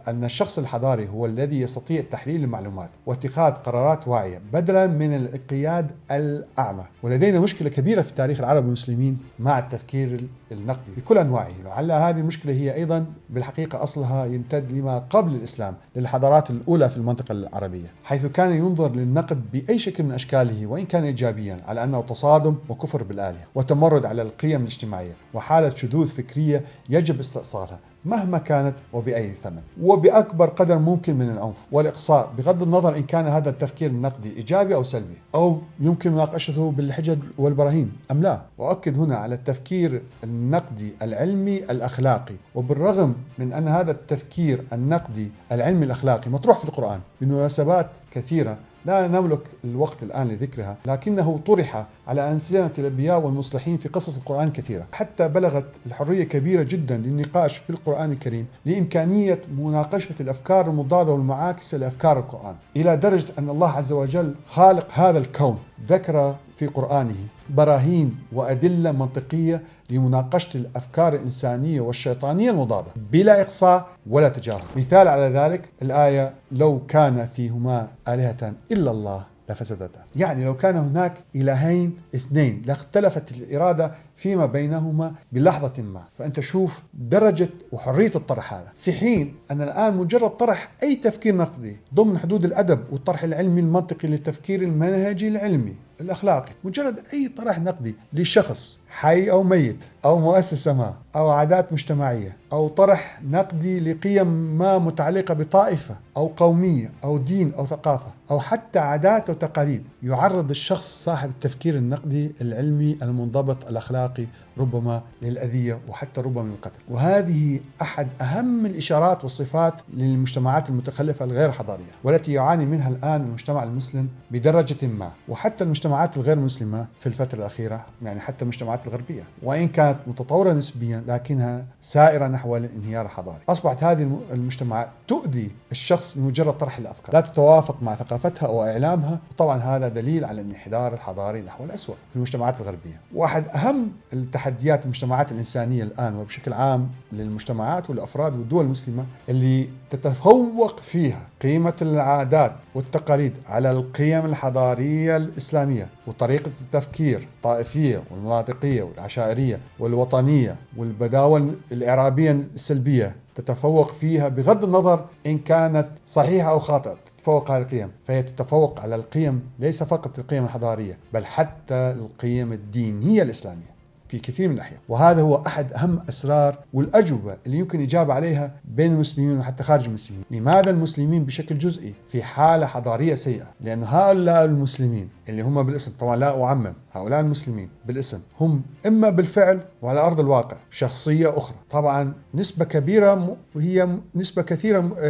أن الشخص الحضاري هو الذي يستطيع تحليل المعلومات واتخاذ قرارات واعية بدلا من الانقياد الأعمى. ولدينا مشكلة كبيرة في تاريخ العرب والمسلمين مع التفكير النقدي بكل أنواعه. لعل هذه المشكلة هي أيضا بالحقيقة أصلها يمتد لما قبل الإسلام للحضارات الأولى في المنطقة العربية، حيث كان ينظر للنقد بأي شكل من أشكاله وإن كان إيجابيا على أنه تصادم وكفر بالآلهة وتمرد على القيم الاجتماعية وحالة شذوذ فكرية يجب استئصالها مهما كانت وبأي ثمن وبأكبر قدر ممكن من العنف والإقصاء، بغض النظر إن كان هذا التفكير النقدي إيجابي أو سلبي، أو يمكن مناقشته بالحجج والبراهين أم لا. وأؤكد هنا على التفكير النقدي العلمي الأخلاقي. وبالرغم من أن هذا التفكير النقدي العلمي الأخلاقي مطروح في القرآن بمناسبات كثيرة لا نملك الوقت الآن لذكرها، لكنه طرح على ألسنة الأنبياء والمصلحين في قصص القرآن كثيرة، حتى بلغت الحرية كبيرة جدا للنقاش في القرآن الكريم لإمكانية مناقشة الأفكار المضادة والمعاكسة لأفكار القرآن، إلى درجة أن الله عز وجل خالق هذا الكون ذكر في قرآنه براهين وأدلة منطقية لمناقشة الأفكار الإنسانية والشيطانية المضادة بلا إقصاء ولا تجاهل. مثال على ذلك الآية: لو كان فيهما آلهة إلا الله لفسدتا. يعني لو كان هناك إلهين اثنين لاختلفت الإرادة فيما بينهما بلحظة ما. فأنت شوف درجة وحرية الطرح هذا، في حين أن الآن مجرد طرح أي تفكير نقدي ضمن حدود الأدب والطرح العلمي المنطقي للتفكير المنهجي العلمي الأخلاقي، مجرد أي طرح نقدي لشخص حي أو ميت أو مؤسسة ما أو عادات مجتمعية أو طرح نقدي لقيم ما متعلقة بطائفة أو قومية أو دين أو ثقافة أو حتى عادات وتقاليد، يعرض الشخص صاحب التفكير النقدي العلمي المنضبط الأخلاقي ربما للأذية وحتى ربما للقتل. وهذه أحد أهم الإشارات والصفات للمجتمعات المتخلفة الغير حضارية، والتي يعاني منها الآن المجتمع المسلم بدرجة ما، وحتى المجتمعات الغير مسلمة في الفترة الأخيرة، يعني حتى المجتمعات الغربية وإن كانت متطورة نسبيا لكنها سائرة نحو الانهيار الحضاري. أصبحت هذه المجتمعات تؤذي الشخص لمجرد طرح الأفكار لا تتوافق مع ثقافتها أو إعلامها، وطبعا هذا دليل على الانحدار الحضاري نحو الأسوأ في المجتمعات الغربية. واحد أهم التحديات المجتمعات الإنسانية الآن وبشكل عام للمجتمعات والأفراد والدول المسلمة اللي تتفوق فيها قيمة العادات والتقاليد على القيم الحضارية الإسلامية وطريقة التفكير الطائفية والمناطقية والعشائرية والوطنية والبداوة الإعرابية السلبية، تتفوق فيها بغض النظر إن كانت صحيحة أو خاطئة. تتفوق على القيم، فهي تتفوق على القيم ليس فقط القيم الحضارية بل حتى القيم الدينية الإسلامية في كثير من الأحيان. وهذا هو أحد أهم أسرار والأجوبة اللي يمكن إجابة عليها بين المسلمين وحتى خارج المسلمين. لماذا المسلمين بشكل جزئي في حالة حضارية سيئة؟ لأن هؤلاء المسلمين اللي هم بالاسم، طبعا لا أعمم، هؤلاء المسلمين بالاسم هم إما بالفعل وعلى أرض الواقع شخصية أخرى، طبعا نسبة كبيرة وهي نسبة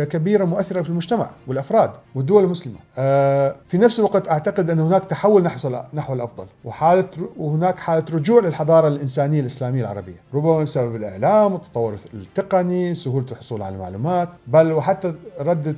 كبيرة مؤثرة في المجتمع والأفراد والدول المسلمة. في نفس الوقت أعتقد أن هناك تحول نحو الأفضل وهناك حالة رجوع للحضارة الإنسانية الإسلامية العربية، ربما بسبب الإعلام والتطور التقني، سهولة الحصول على المعلومات، بل وحتى ردة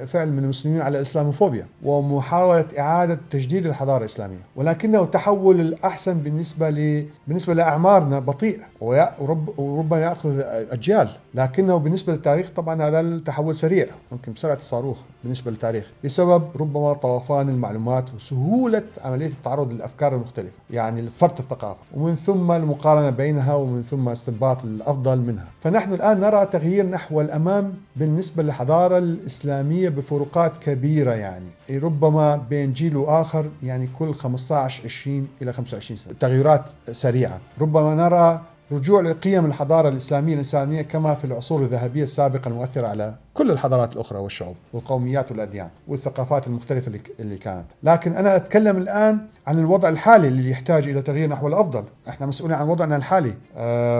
فعل من المسلمين على الإسلاموفوبيا ومحاولة إعادة تجديد الحضارة الإسلامية. ولكنه تحول الأحسن بالنسبة لأعمارنا بطيء وربما يأخذ أجيال، لكنه بالنسبة للتاريخ طبعا هذا التحول سريع، ممكن بسرعة الصاروخ بالنسبة للتاريخ، بسبب ربما طوفان المعلومات وسهولة عملية التعرض للأفكار المختلفة، يعني فرط الثقافة، ومن ثم المقارنة بينها ومن ثم استنباط الأفضل منها. فنحن الآن نرى تغيير نحو الأمام بالنسبة للحضارة الإسلامية بفروقات كبيرة، يعني ربما بين جيل وآخر، يعني كل 15-20 إلى 25 سنة تغيرات سريعة. ربما نرى رجوع لقيم الحضارة الإسلامية الإنسانية كما في العصور الذهبية السابقة المؤثرة على كل الحضارات الأخرى والشعوب والقوميات والأديان والثقافات المختلفة اللي كانت. لكن أنا أتكلم الآن عن الوضع الحالي اللي يحتاج إلى تغيير نحو الأفضل. إحنا مسؤولين عن وضعنا الحالي،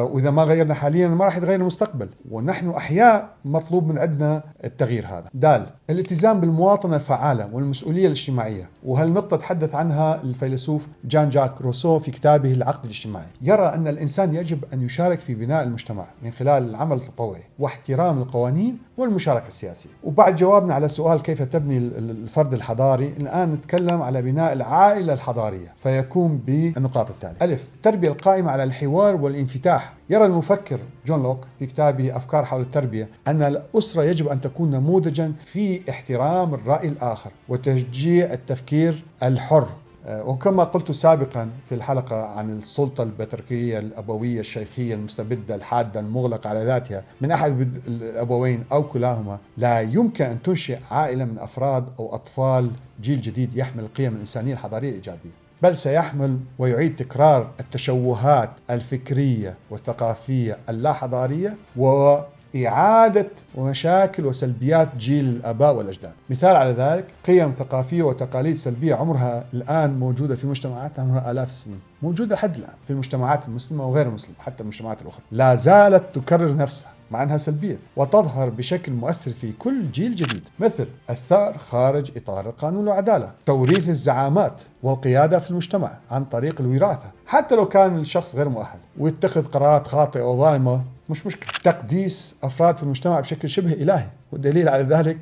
وإذا ما غيرنا حاليا ما راح يتغير المستقبل، ونحن أحياء مطلوب من عندنا التغيير هذا. الالتزام بالمواطنة الفعالة والمسؤولية الاجتماعية، وهالنقطة تحدث عنها الفيلسوف جان جاك روسو في كتابه العقد الاجتماعي. يرى أن الإنسان يجب أن يشارك في بناء المجتمع من خلال العمل التطوعي واحترام القوانين والمشاركة السياسية. وبعد جوابنا على سؤال كيف تبني الفرد الحضاري، الآن نتكلم على بناء العائلة الحضارية، فيكون بالنقاط التالية: ألف، التربية القائمة على الحوار والانفتاح. يرى المفكر جون لوك في كتابه أفكار حول التربية أن الأسرة يجب أن تكون نموذجا في احترام الرأي الآخر وتشجيع التفكير الحر. وكما قلت سابقا في الحلقة عن السلطة البطريركية الأبوية الشيخية المستبدة الحادة المغلقة على ذاتها من أحد الأبوين أو كلاهما، لا يمكن أن تنشئ عائلة من أفراد أو أطفال جيل جديد يحمل القيم الإنسانية الحضارية الإيجابية، بل سيحمل ويعيد تكرار التشوهات الفكرية والثقافية اللا حضارية وإعادة ومشاكل وسلبيات جيل الآباء والأجداد. مثال على ذلك قيم ثقافية وتقاليد سلبية عمرها الآن موجودة في مجتمعاتنا عمرها آلاف السنين، موجودة لحد الآن في المجتمعات المسلمة وغير المسلمة، حتى المجتمعات الأخرى لا زالت تكرر نفسها مع أنها سلبية وتظهر بشكل مؤثر في كل جيل جديد، مثل الثأر خارج إطار القانون والعدالة، توريث الزعامات والقيادة في المجتمع عن طريق الوراثة حتى لو كان الشخص غير مؤهل ويتخذ قرارات خاطئة وظالمة، مش مشكلة، تقديس أفراد في المجتمع بشكل شبه إلهي والدليل على ذلك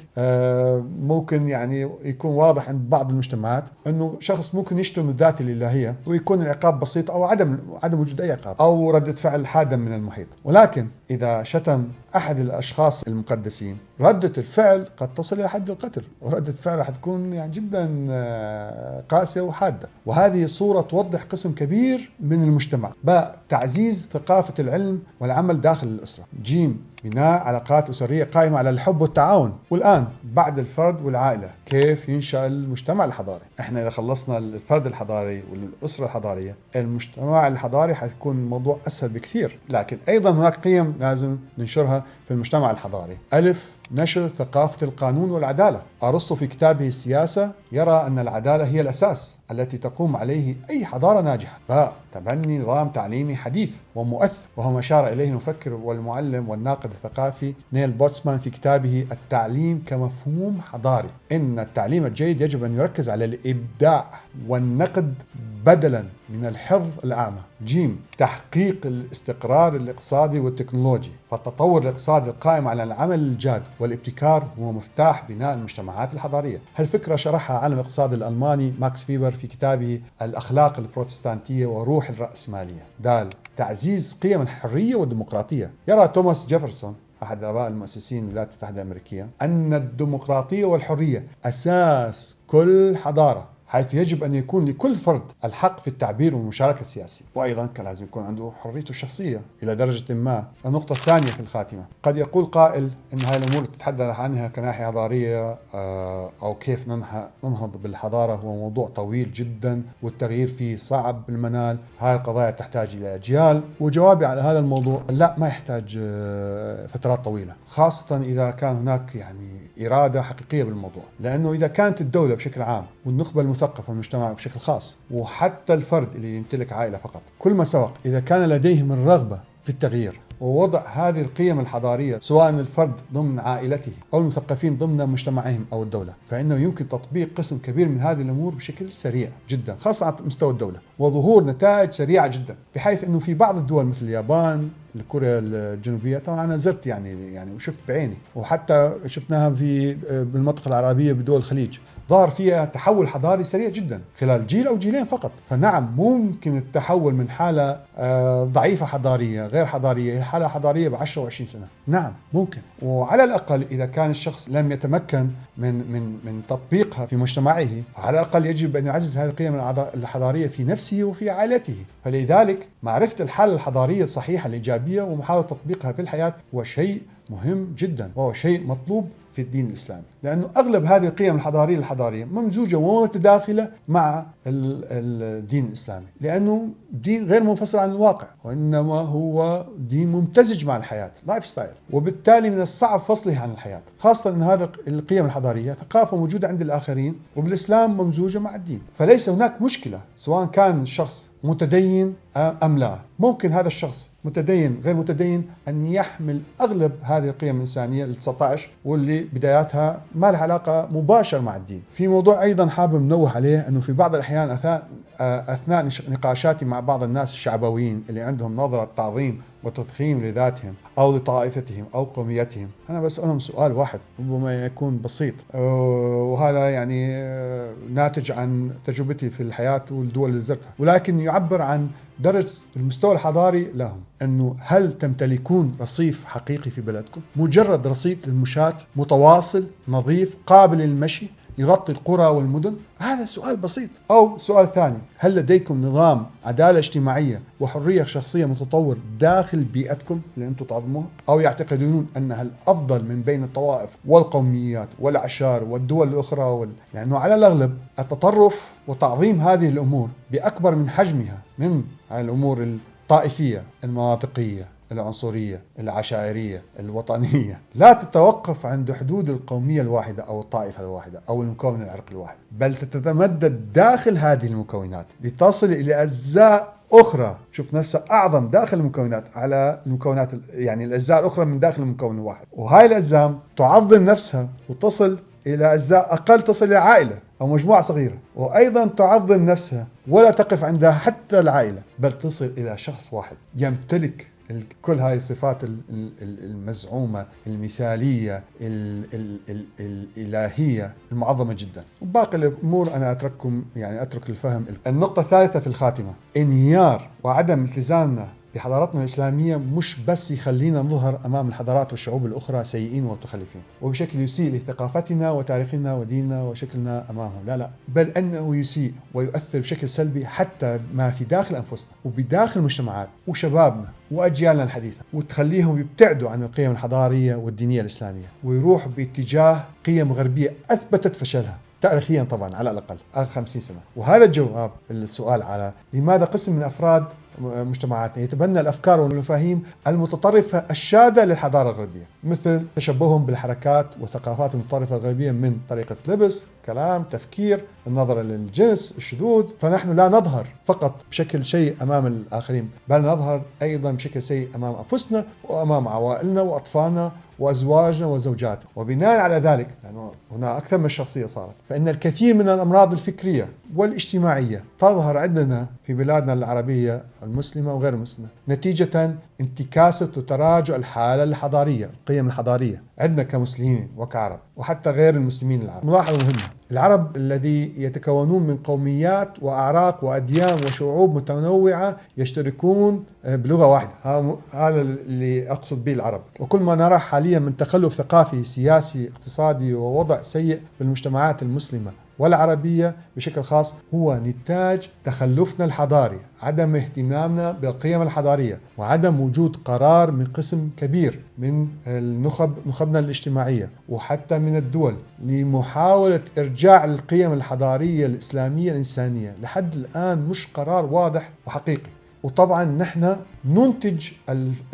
ممكن يعني يكون واضح عند بعض المجتمعات أنه شخص ممكن يشتم الذات الإلهية ويكون العقاب بسيط أو عدم وجود أي عقاب أو ردة فعل حادة من المحيط. ولكن إذا شتم أحد الأشخاص المقدسين ردة الفعل قد تصل إلى حد القتل، وردة فعل رح تكون يعني جدا قاسية وحادة. وهذه صورة توضح قسم كبير من المجتمع. باء تعزيز ثقافة العلم والعمل داخل الأسرة. جيم بناء علاقات أسرية قائمة على الحب والتعاون. والآن بعد الفرد والعائلة كيف ينشأ المجتمع الحضاري؟ احنا إذا خلصنا الفرد الحضاري والأسرة الحضارية، المجتمع الحضاري حيكون الموضوع أسهل بكثير. لكن أيضا هناك قيم لازم ننشرها في المجتمع الحضاري. ألف نشر ثقافة القانون والعدالة. أرسطو في كتابه السياسة يرى أن العدالة هي الأساس التي تقوم عليه أي حضارة ناجحة. باء تبني نظام تعليمي حديث ومؤثر، وهو ما أشار إليه المفكر والمعلم والناقد الثقافي نيل بوتسمان في كتابه التعليم كمفهوم حضاري. إن التعليم الجيد يجب أن يركز على الإبداع والنقد بدلا من الحفظ الأعمى. جيم تحقيق الاستقرار الاقتصادي والتكنولوجي. فالتطور الاقتصادي القائم على العمل الجاد والابتكار هو مفتاح بناء المجتمعات الحضارية. هالفكرة شرحها عالم الاقتصاد الألماني ماكس فيبر في كتابه الأخلاق البروتستانتية وروح الرأسمالية. دال تعزيز قيم الحرية والديمقراطية. يرى توماس جيفرسون أحد آباء المؤسسين الولايات المتحدة الأمريكية أن الديمقراطية والحرية أساس كل حضارة، حيث يجب أن يكون لكل فرد الحق في التعبير والمشاركة السياسية، وأيضا كان لازم يكون عنده حريته الشخصية إلى درجة ما. النقطة الثانية في الخاتمة، قد يقول قائل أن هذه الأمور تتحدث عنها كناحية حضارية أو كيف ننهض بالحضارة هو موضوع طويل جدا والتغيير فيه صعب بالمنال. هذه القضايا تحتاج إلى أجيال، وجوابي على هذا الموضوع لا، ما يحتاج فترات طويلة، خاصة إذا كان هناك يعني إرادة حقيقية بالموضوع. لأنه إذا كانت الدولة بشكل عام والنخبة المثقفة والمجتمع بشكل خاص وحتى الفرد اللي يمتلك عائلة فقط، كل ما سبق إذا كان لديهم الرغبة في التغيير ووضع هذه القيم الحضارية سواء الفرد ضمن عائلته أو المثقفين ضمن مجتمعهم أو الدولة، فإنه يمكن تطبيق قسم كبير من هذه الأمور بشكل سريع جدا، خاصة على مستوى الدولة، وظهور نتائج سريعة جدا. بحيث أنه في بعض الدول مثل اليابان، كوريا الجنوبية، طبعا أنا زرت يعني وشفت بعيني، وحتى شفناها في بالمنطقة العربية بدول الخليج، ظهر فيها تحول حضاري سريع جدا خلال جيل أو جيلين فقط. فنعم ممكن التحول من حالة ضعيفة حضارية غير حضارية إلى حالة حضارية ب10 و20 سنة، نعم ممكن. وعلى الأقل إذا كان الشخص لم يتمكن من تطبيقها في مجتمعه، على الأقل يجب أن يعزز هذه القيم الحضارية في نفسه وفي عائلته. فلذلك معرفة الحالة الحضارية الصحيحة الإيجابية ومحاولة تطبيقها في الحياة هو شيء مهم جدا، وهو شيء مطلوب في الدين الإسلامي، لأنه أغلب هذه القيم الحضارية ممزوجة ومتداخلة مع الدين الإسلامي، لأنه دين غير منفصل عن الواقع، وإنما هو دين ممتزج مع الحياة، لايف ستايل، وبالتالي من الصعب فصله عن الحياة، خاصة أن هذه القيم الحضارية ثقافة موجودة عند الآخرين وبالإسلام ممزوجة مع الدين. فليس هناك مشكلة سواء كان الشخص متدين أم لا، ممكن هذا الشخص متدين غير متدين أن يحمل أغلب هذه القيم الإنسانية ال 19 واللي بداياتها ما لها علاقة مباشرة مع الدين. في موضوع أيضا حابب ننوه عليه، أنه في بعض الأحيان أثناء نقاشاتي مع بعض الناس الشعبويين اللي عندهم نظرة تعظيم وتضخيم لذاتهم أو لطائفتهم أو قوميتهم، أنا بسألهم سؤال واحد ربما يكون بسيط، وهذا يعني ناتج عن تجربتي في الحياة والدول اللي زرتها، ولكن يعبر عن درجة المستوى الحضاري لهم. أنه هل تمتلكون رصيف حقيقي في بلدكم؟ مجرد رصيف للمشاة متواصل نظيف قابل للمشي يغطي القرى والمدن؟ هذا سؤال بسيط. أو سؤال ثاني، هل لديكم نظام عدالة اجتماعية وحرية شخصية متطور داخل بيئتكم اللي أنتم تعظموها؟ أو يعتقدون أنها الأفضل من بين الطوائف والقوميات والأعشار والدول الأخرى لأنه على الأغلب التطرف وتعظيم هذه الأمور بأكبر من حجمها من الأمور الطائفية، المناطقية، العنصرية، العشائرية، الوطنية، لا تتوقف عند حدود القومية الواحدة أو الطائفة الواحدة أو المكون العرقي الواحد، بل تتمدد داخل هذه المكونات لتصل إلى أجزاء أخرى. شوف نفسها أعظم داخل المكونات على المكونات، يعني الأجزاء الأخرى من داخل المكون الواحد، وهاي الأجزاء تعظم نفسها وتصل إلى أجزاء أقل، تصل إلى عائلة أو مجموعة صغيرة، وأيضا تعظم نفسها ولا تقف عندها حتى العائلة، بل تصل إلى شخص واحد يمتلك كل هاي الصفات المزعومة المثالية الإلهية المعظمة جدا. وباقي الأمور أنا أترك الفهم. النقطة الثالثة في الخاتمة: انهيار وعدم التزامنا بحضارتنا الإسلامية مش بس يخلينا نظهر أمام الحضارات والشعوب الأخرى سيئين ومتخلفين وبشكل يسيء لثقافتنا وتاريخنا وديننا وشكلنا أمامهم، لا، بل أنه يسيء ويؤثر بشكل سلبي حتى ما في داخل أنفسنا وبداخل المجتمعات وشبابنا وأجيالنا الحديثة، وتخليهم يبتعدوا عن القيم الحضارية والدينية الإسلامية ويروحوا باتجاه قيم غربية أثبتت فشلها تاريخيا طبعا على الأقل آخر 50 سنة. وهذا الجواب السؤال على لماذا قسم من أفراد مجتمعاتنا يتبنى الأفكار والمفاهيم المتطرفة الشاذة للحضارة الغربية، مثل تشبههم بالحركات والثقافات المتطرفة الغربية من طريقة لبس، كلام، تفكير، النظرة للجنس، الشذوذ. فنحن لا نظهر فقط بشكل سيء أمام الآخرين، بل نظهر أيضا بشكل سيء أمام أنفسنا وأمام عوائلنا وأطفالنا وأزواجنا وزوجاتنا. وبناء على ذلك، لأنه هنا أكثر من شخصية صارت، فإن الكثير من الأمراض الفكرية والاجتماعية تظهر عندنا في بلادنا العربية المسلمة وغير المسلمة نتيجة انتكاسة وتراجع الحالة الحضارية، القيم الحضارية عندنا كمسلمين وكعرب وحتى غير المسلمين العرب. ملاحظة مهمة: العرب الذي يتكونون من قوميات وأعراق وأديان وشعوب متنوعة يشتركون بلغة واحدة، هذا اللي أقصد به العرب. وكل ما نراه حاليا من تخلف ثقافي سياسي اقتصادي ووضع سيء بالمجتمعات المسلمة والعربية بشكل خاص هو نتاج تخلفنا الحضاري، عدم اهتمامنا بالقيم الحضارية، وعدم وجود قرار من قسم كبير من نخبنا الاجتماعية وحتى من الدول لمحاولة إرجاع القيم الحضارية الإسلامية الإنسانية. لحد الآن مش قرار واضح وحقيقي. وطبعا نحن ننتج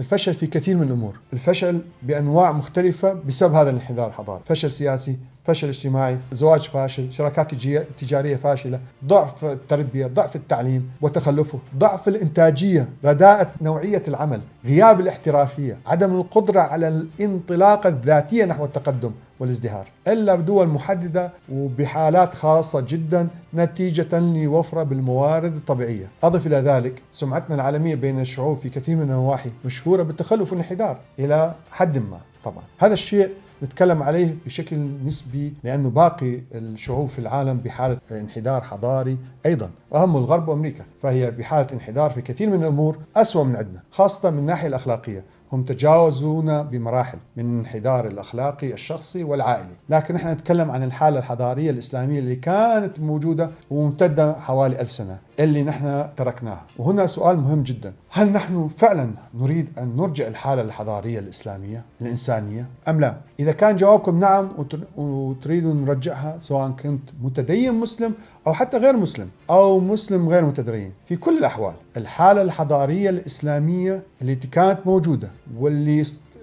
الفشل في كثير من الأمور، الفشل بأنواع مختلفة بسبب هذا الانحدار الحضاري: فشل سياسي، فشل اجتماعي، زواج فاشل، شراكات تجارية فاشلة، ضعف التربية، ضعف التعليم وتخلفه، ضعف الإنتاجية، رداءة نوعية العمل، غياب الاحترافية، عدم القدرة على الانطلاقة الذاتية نحو التقدم والازدهار إلا بدول محددة وبحالات خاصة جدا نتيجة لوفرة بالموارد الطبيعية. أضف إلى ذلك سمعتنا العالمية بين الشعوب في كثير من النواحي مشهورة بالتخلف والانحدار إلى حد ما. طبعا هذا الشيء نتكلم عليه بشكل نسبي لأنه باقي الشعوب في العالم بحالة انحدار حضاري أيضا، وأهم الغرب وأمريكا، فهي بحالة انحدار في كثير من الأمور أسوأ من عندنا، خاصة من الناحية الأخلاقية. هم تجاوزونا بمراحل من الانحدار الأخلاقي الشخصي والعائلي، لكن نحن نتكلم عن الحالة الحضارية الإسلامية اللي كانت موجودة وممتدة حوالي 1000 سنة اللي نحن تركناها. وهنا سؤال مهم جدا: هل نحن فعلا نريد أن نرجع الحالة الحضارية الإسلامية الإنسانية أم لا؟ إذا كان جوابكم نعم وتريدون نرجعها، سواء كنت متدين مسلم أو حتى غير مسلم أو مسلم غير متدين، في كل الأحوال الحالة الحضارية الإسلامية التي كانت موجودة واللي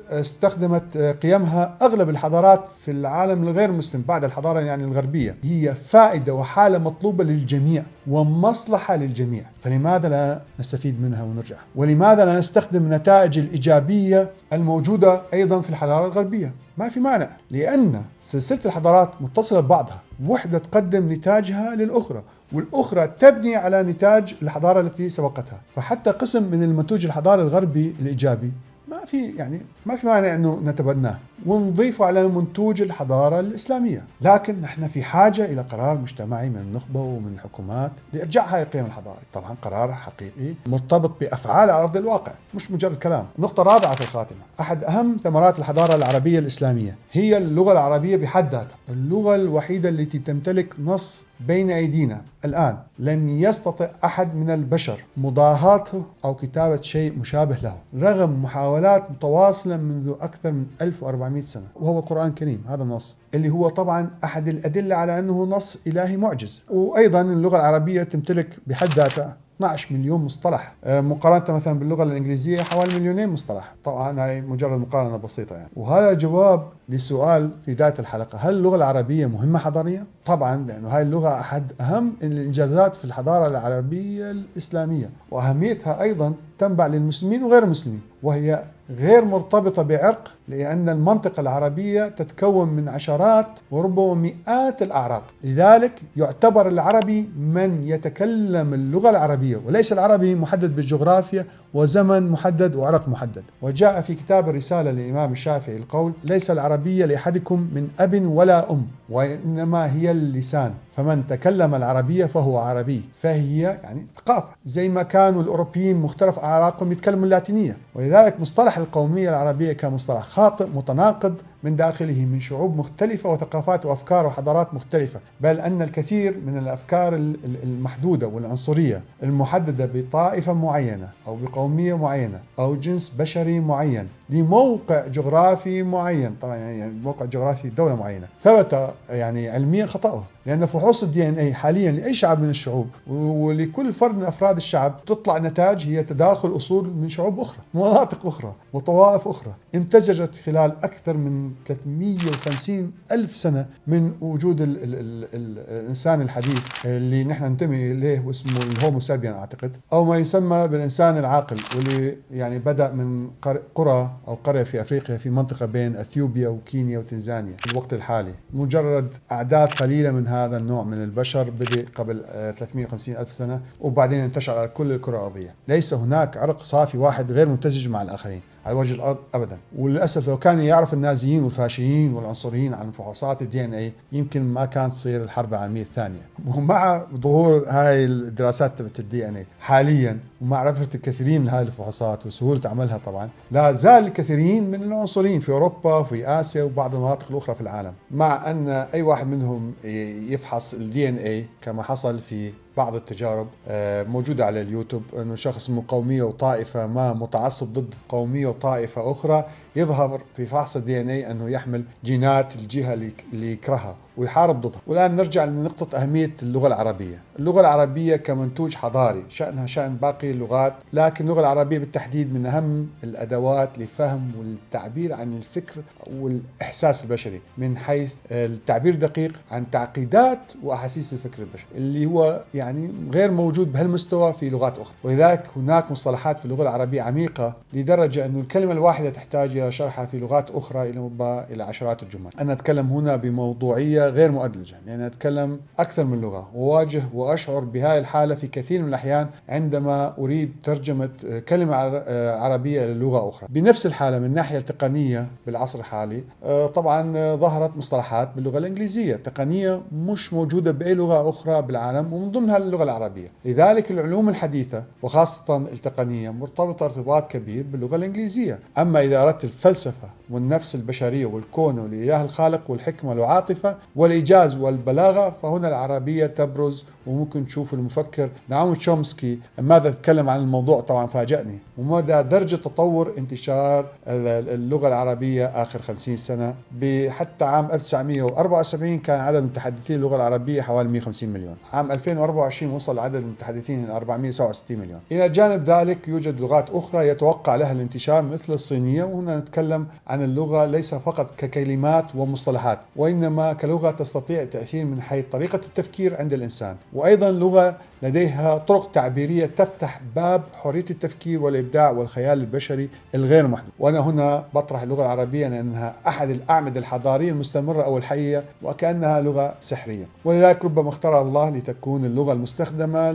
استخدمت قيمها أغلب الحضارات في العالم الغير مسلم بعد الحضارة الغربية هي فائدة وحالة مطلوبة للجميع ومصلحة للجميع، فلماذا لا نستفيد منها ونرجع؟ ولماذا لا نستخدم النتائج الإيجابية الموجودة أيضا في الحضارة الغربية؟ ما في مانع، لأن سلسلة الحضارات متصلة ببعضها، وحدة تقدم نتاجها للأخرى والأخرى تبني على نتاج الحضارة التي سبقتها. فحتى قسم من المنتوج الحضاري الغربي الإيجابي ما في معنى أنه نتبناه ونضيفه على منتوج الحضارة الإسلامية، لكن نحن في حاجة إلى قرار مجتمعي من النخبة ومن الحكومات لإرجاع هاي القيم الحضارية. طبعا قرار حقيقي مرتبط بأفعال على أرض الواقع مش مجرد كلام. نقطة رابعة في الخاتمة: أحد أهم ثمرات الحضارة العربية الإسلامية هي اللغة العربية بحد ذاتها، اللغة الوحيدة التي تمتلك نص بين أيدينا الآن لم يستطع أحد من البشر مضاهاته أو كتابة شيء مشابه له رغم محاولات متواصلة منذ أكثر من 1400 سنة، وهو القرآن الكريم. هذا النص اللي هو طبعا أحد الأدلة على أنه نص إلهي معجز. وأيضا اللغة العربية تمتلك بحد ذاتها 12 مليون مصطلح مقارنة مثلا باللغة الإنجليزية حوالي 2 مصطلح. طبعا هاي مجرد مقارنة بسيطة وهذا جواب لسؤال في بداية الحلقة: هل اللغة العربية مهمة حضاريا؟ طبعا، لأنه هاي اللغة أحد أهم الإنجازات في الحضارة العربية الإسلامية، وأهميتها أيضا تنبع للمسلمين وغير المسلمين، وهي غير مرتبطة بعرق، لأن المنطقة العربية تتكون من عشرات وربما مئات الأعراق. لذلك يعتبر العربي من يتكلم اللغة العربية، وليس العربي محدد بالجغرافيا وزمن محدد وعرق محدد. وجاء في كتاب الرسالة للإمام الشافعي القول: ليس العربية لأحدكم من أب ولا أم، وإنما هي اللسان، فمن تكلم العربية فهو عربي. فهي يعني ثقافة، زي ما كانوا الأوروبيين مختلف أعراقهم يتكلموا اللاتينية. ولذلك مصطلح القومية العربية كمصطلح خاطئ متناقض من داخله من شعوب مختلفة وثقافات وأفكار وحضارات مختلفة، بل أن الكثير من الأفكار المحدودة والعنصرية المحددة بطائفة معينة أو بقومية معينة أو جنس بشري معين لموقع جغرافي معين، طبعا يعني موقع جغرافي دولة معينة، ثبت يعني علميا خطأه. لأن فحوص الدي ان اي حاليا لأي شعب من الشعوب ولكل فرد من أفراد الشعب تطلع نتائج هي تداخل أصول من شعوب أخرى، مناطق أخرى وطوائف أخرى امتزجت خلال أكثر من 350 ألف سنة من وجود الإنسان الحديث اللي نحن ننتمي إليه واسمه الهومو سابيان أعتقد، أو ما يسمى بالإنسان العاقل، واللي يعني بدأ من قرى أو قرية في أفريقيا في منطقة بين أثيوبيا وكينيا وتنزانيا في الوقت الحالي. مجرد أعداد قليلة من هذا النوع من البشر بدأ قبل 350 ألف سنة وبعدين انتشر على كل الكرة الأرضية. ليس هناك عرق صافي واحد غير ممتزج مع الآخرين على وجه الأرض أبدا. وللأسف لو كان يعرف النازيين والفاشيين والعنصريين عن فحوصات الدي ان اي يمكن ما كانت تصير الحرب العالمية الثانية. ومع ظهور هاي الدراسات تبعت الدي ان اي حاليا ومعرفة الكثيرين من هاي الفحوصات وسهولة عملها، طبعا لا زال الكثيرين من العنصريين في أوروبا وفي آسيا وبعض المناطق الأخرى في العالم، مع أن أي واحد منهم يفحص الدي ان اي كما حصل في بعض التجارب موجودة على اليوتيوب، أنه شخص من قومية وطائفة ما متعصب ضد قومية وطائفة أخرى يظهر في فحص الدي ان اي أنه يحمل جينات الجهة اللي يكرهها ويحارب ضدها. والآن نرجع لنقطة أهمية اللغة العربية. اللغة العربية كمنتوج حضاري شأنها شأن باقي اللغات، لكن اللغة العربية بالتحديد من أهم الأدوات لفهم والتعبير عن الفكر والإحساس البشري، من حيث التعبير دقيق عن تعقيدات وأحاسيس الفكر البشري اللي هو يعني غير موجود بهالمستوى في لغات أخرى. ولذلك هناك مصطلحات في اللغة العربية عميقة لدرجة أن الكلمة الواحدة تحتاج إلى شرحها في لغات أخرى إلى عشرات الجمل. أنا أتكلم هنا بموضوعية غير مؤدلجة، لأن أتكلم أكثر من لغة وواجه وأشعر بهذه الحالة في كثير من الأحيان عندما أريد ترجمة كلمة عربية للغة أخرى. بنفس الحالة من الناحية التقنية بالعصر الحالي طبعا ظهرت مصطلحات باللغة الإنجليزية تقنية مش موجودة بأي لغة أخرى بالعالم ومن ضمنها اللغة العربية. لذلك العلوم الحديثة وخاصة التقنية مرتبطة ارتباط كبير باللغة الإنجليزية. أما إذا أردت الفلسفة والنفس البشرية والكون والإله الخالق والحكمة والعاطفة والإيجاز والبلاغة فهنا العربية تبرز. وممكن تشوف المفكر نعوم تشومسكي ماذا تكلم عن الموضوع، طبعا فاجأني، ومدى درجة تطور انتشار اللغة العربية آخر 50 سنة. حتى عام 1974 كان عدد المتحدثين اللغة العربية حوالي 150 مليون، عام 2024 وصل عدد المتحدثين 467 مليون. إلى جانب ذلك يوجد لغات أخرى يتوقع لها الانتشار مثل الصينية، وهنا نتكلم عن اللغة ليس فقط ككلمات ومصطلحات وإنما كلغة تستطيع التأثير من حيث طريقة التفكير عند الإنسان، وأيضا لغة لديها طرق تعبيرية تفتح باب حرية التفكير والإبداع والخيال البشري الغير محدود. وأنا هنا بطرح اللغة العربية لأنها أحد الأعمدة الحضارية المستمرة أو الحية وكأنها لغة سحرية، ولذلك ربما اختار الله لتكون اللغة المستخدمة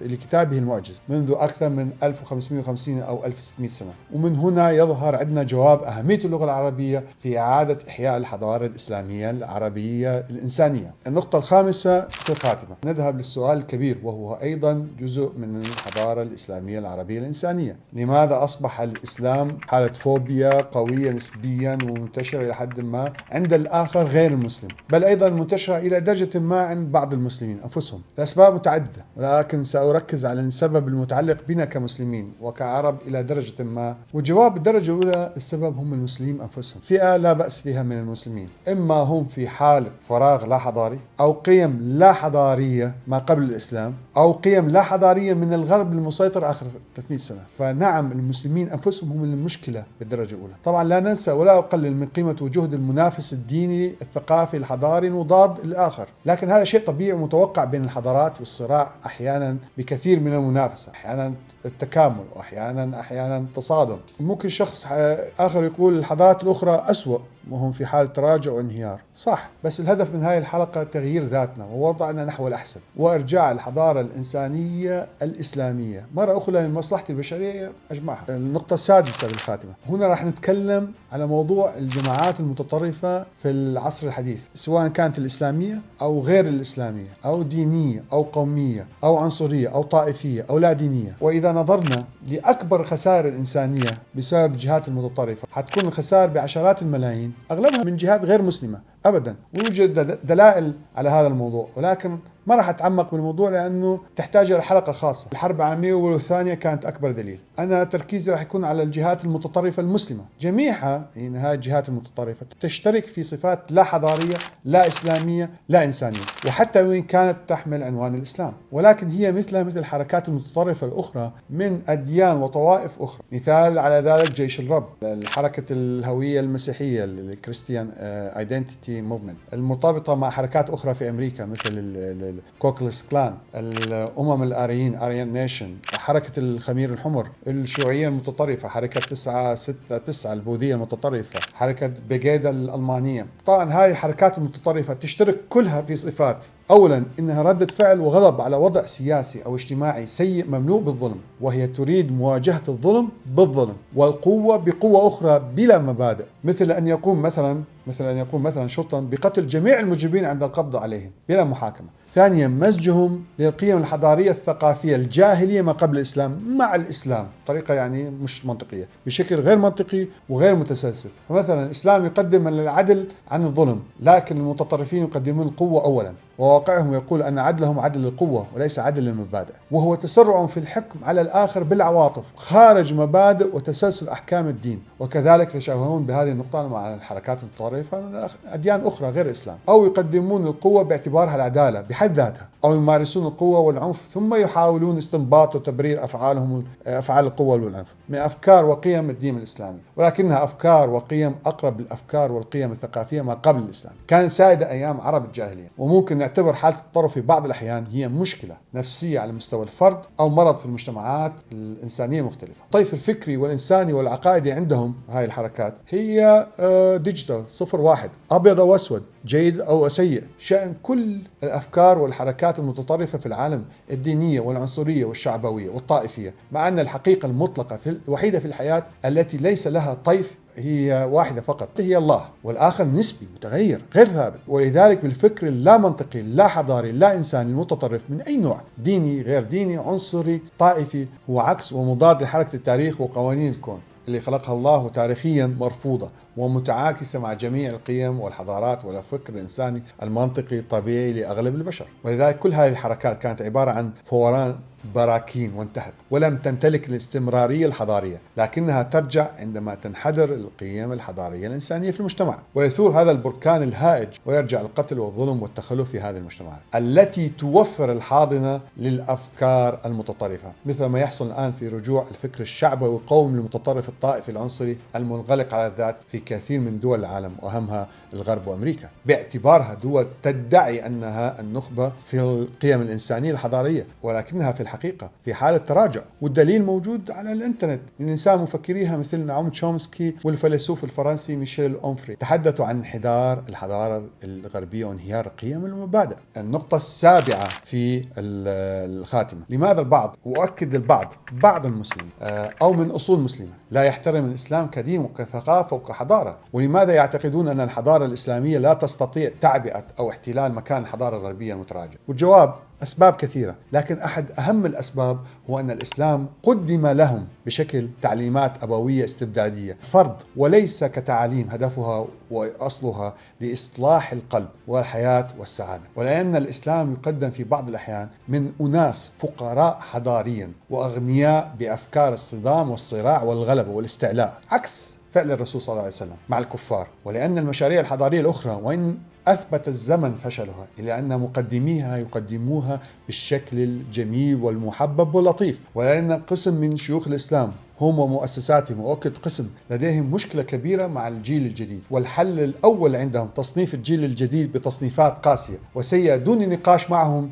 لكتابه المعجز منذ أكثر من 1550 أو 1600 سنة. ومن هنا يظهر عندنا جواب أهمية اللغة العربية في إعادة إحياء الحضارة الإسلامية العربية الإنسانية. النقطة الخامسة في الخاتمة نذهب للسؤال الكبير وهو أيضا جزء من الحضارة الإسلامية العربية الإنسانية. لماذا أصبح الإسلام حالة فوبيا قوية نسبيا ومنتشرة إلى حد ما عند الآخر غير المسلم، بل أيضا منتشرة إلى درجة ما عند بعض المسلمين أنفسهم؟ الأسباب متعددة، ولكن سأركز على السبب المتعلق بنا كمسلمين وكعرب إلى درجة ما. وجواب الدرجة الأولى السبب هم المسلمين أنفسهم. فئة لا بأس فيها من المسلمين، إما هم في حالة فراغ لا حضاري، أو قيم لا حضارية ما قبل الإسلام، أو قيم لا حضارية من الغرب المسيطر آخر 300 سنة. فنعم المسلمين أنفسهم هم المشكلة بالدرجة الأولى. طبعا لا ننسى ولا أقلل من قيمة وجهد المنافس الديني الثقافي الحضاري المضاد الآخر، لكن هذا شيء طبيعي ومتوقع بين الحضارات، والصراع أحيانا بكثير من المنافسة، أحيانا التكامل وأحيانا تصادم. ممكن شخص آخر يقول الحضارات الأخرى أسوأ وهم في حال تراجع وانهيار. صح، بس الهدف من هذه الحلقة تغيير ذاتنا ووضعنا نحو الأحسن، وإرجاع الحضارة الإنسانية الإسلامية مرة أخرى لمصلحة البشرية أجمعها. النقطة السادسة بالخاتمة، هنا راح نتكلم على موضوع الجماعات المتطرفة في العصر الحديث، سواء كانت الإسلامية أو غير الإسلامية، أو دينية أو قومية أو عنصرية أو طائفية أو لا دينية. وإذا نظرنا لأكبر خسائر الإنسانية بسبب الجهات المتطرفة، حتكون الخسائر بعشرات الملايين، أغلبها من جهات غير مسلمة أبدا، ويوجد دلائل على هذا الموضوع، ولكن ما راح أتعمق بالموضوع لأنه تحتاج إلى حلقة خاصة. الحرب العالمية والثانية كانت أكبر دليل. أنا تركيزي راح يكون على الجهات المتطرفة المسلمة جميعها. يعني هذه الجهات المتطرفة تشترك في صفات لا حضارية لا إسلامية لا إنسانية، وحتى وإن كانت تحمل عنوان الإسلام، ولكن هي مثل الحركات المتطرفة الأخرى من أديان وطوائف أخرى. مثال على ذلك جيش الرب، الحركة الهوية المسيحية الكريستيان ايدنتيتي موفمنت، المرتبطة مع حركات أخرى في أمريكا مثل الكوكلس كلان، الأمم الآريين أريان نيشن، حركة الخمير الحمر، الشيوعية المتطرفة، حركة 969 البوذية المتطرفة، حركة بيجيدا الألمانية. طبعا هذه الحركات المتطرفة تشترك كلها في صفات: أولا إنها ردة فعل وغضب على وضع سياسي أو اجتماعي سيء مملوء بالظلم، وهي تريد مواجهة الظلم بالظلم، والقوة بقوة أخرى بلا مبادئ، مثل أن يقوم مثلا شرطا بقتل جميع المجرمين عند القبض عليهم بلا محاكمة. ثانيا مزجهم للقيم الحضارية الثقافية الجاهلية ما قبل الإسلام مع الإسلام، طريقة يعني مش منطقية، بشكل غير منطقي وغير متسلسل. فمثلا الإسلام يقدم العدل عن الظلم، لكن المتطرفين يقدمون القوة أولا، وواقعهم يقول أن عدلهم عدل القوة وليس عدل المبادئ، وهو تسرع في الحكم على الآخر بالعواطف خارج مبادئ وتسلسل أحكام الدين. وكذلك يتشابهون بهذه النقطة مع الحركات المتطرفة من أديان أخرى غير الإسلام، أو يقدمون القوة باعتبارها العدالة بحد ذاتها، أو يمارسون القوة والعنف ثم يحاولون استنباط وتبرير أفعال القوة والعنف من أفكار وقيم الدين الإسلامي، ولكنها أفكار وقيم أقرب للأفكار والقيم الثقافية ما قبل الإسلام، كانت سائدة أيام عرب الجاهلية. وممكن نعتبر حالة التطرف في بعض الأحيان هي مشكلة نفسية على مستوى الفرد أو مرض في المجتمعات الإنسانية مختلفة. الطيف الفكري والإنساني والعقائدي عندهم هاي الحركات هي ديجيتال 0-1، أبيض أو أسود، جيد أو سيء، شأن كل الأفكار والحركات المتطرفة في العالم الدينية والعنصرية والشعبوية والطائفية، مع أن الحقيقة المطلقة الوحيدة في الحياة التي ليس لها طيف هي واحدة فقط، هي الله، والآخر نسبي متغير غير ثابت. ولذلك بالفكر اللا منطقي لا حضاري لا إنساني المتطرف من أي نوع، ديني غير ديني عنصري طائفي، هو عكس ومضاد لحركة التاريخ وقوانين الكون اللي خلقها الله، تاريخيا مرفوضة ومتعاكسة مع جميع القيم والحضارات والفكر الإنساني المنطقي الطبيعي لأغلب البشر. ولذلك كل هذه الحركات كانت عبارة عن فوران براكين وانتهت، ولم تمتلك الاستمرارية الحضارية، لكنها ترجع عندما تنحدر القيم الحضارية الإنسانية في المجتمع، ويثور هذا البركان الهائج ويرجع القتل والظلم والتخلف في هذه المجتمعات التي توفر الحاضنة للأفكار المتطرفة، مثل ما يحصل الآن في رجوع الفكر الشعبي والقومي المتطرف الطائفي العنصري المنغلق على الذات في كثير من دول العالم، وأهمها الغرب وأمريكا، باعتبارها دول تدعي أنها النخبة في القيم الإنسانية الحضارية، ولكنها في الحقيقة في حالة تراجع. والدليل موجود على الإنترنت. الإنسان مفكريها مثل نعوم تشومسكي والفيلسوف الفرنسي ميشيل أونفري تحدثوا عن انحدار الحضارة الغربية وانهيار القيم والمبادئ. النقطة السابعة في الخاتمة، لماذا البعض، وأؤكد بعض المسلمين أو من أصول مسلمة لا يحترم الإسلام كدين وكثقافة وكحضارة؟ ولماذا يعتقدون أن الحضارة الإسلامية لا تستطيع تعبئة أو احتلال مكان الحضارة الغربية المتراجعة؟ والجواب أسباب كثيرة، لكن أحد أهم الأسباب هو أن الإسلام قدم لهم بشكل تعليمات أبوية استبدادية فرض، وليس كتعاليم هدفها وأصلها لإصلاح القلب والحياة والسعادة. ولأن الإسلام يقدم في بعض الأحيان من أناس فقراء حضاريا وأغنياء بأفكار الصدام والصراع والغلبة والاستعلاء، عكس فعل الرسول صلى الله عليه وسلم مع الكفار. ولأن المشاريع الحضارية الأخرى وإن أثبت الزمن فشلها، إلى أن مقدميها يقدموها بالشكل الجميل والمحبب واللطيف، ولأن قسم من شيوخ الإسلام هم ومؤسساتهم وأكد قسم لديهم مشكلة كبيرة مع الجيل الجديد، والحل الأول عندهم تصنيف الجيل الجديد بتصنيفات قاسية وسيئة دون نقاش معهم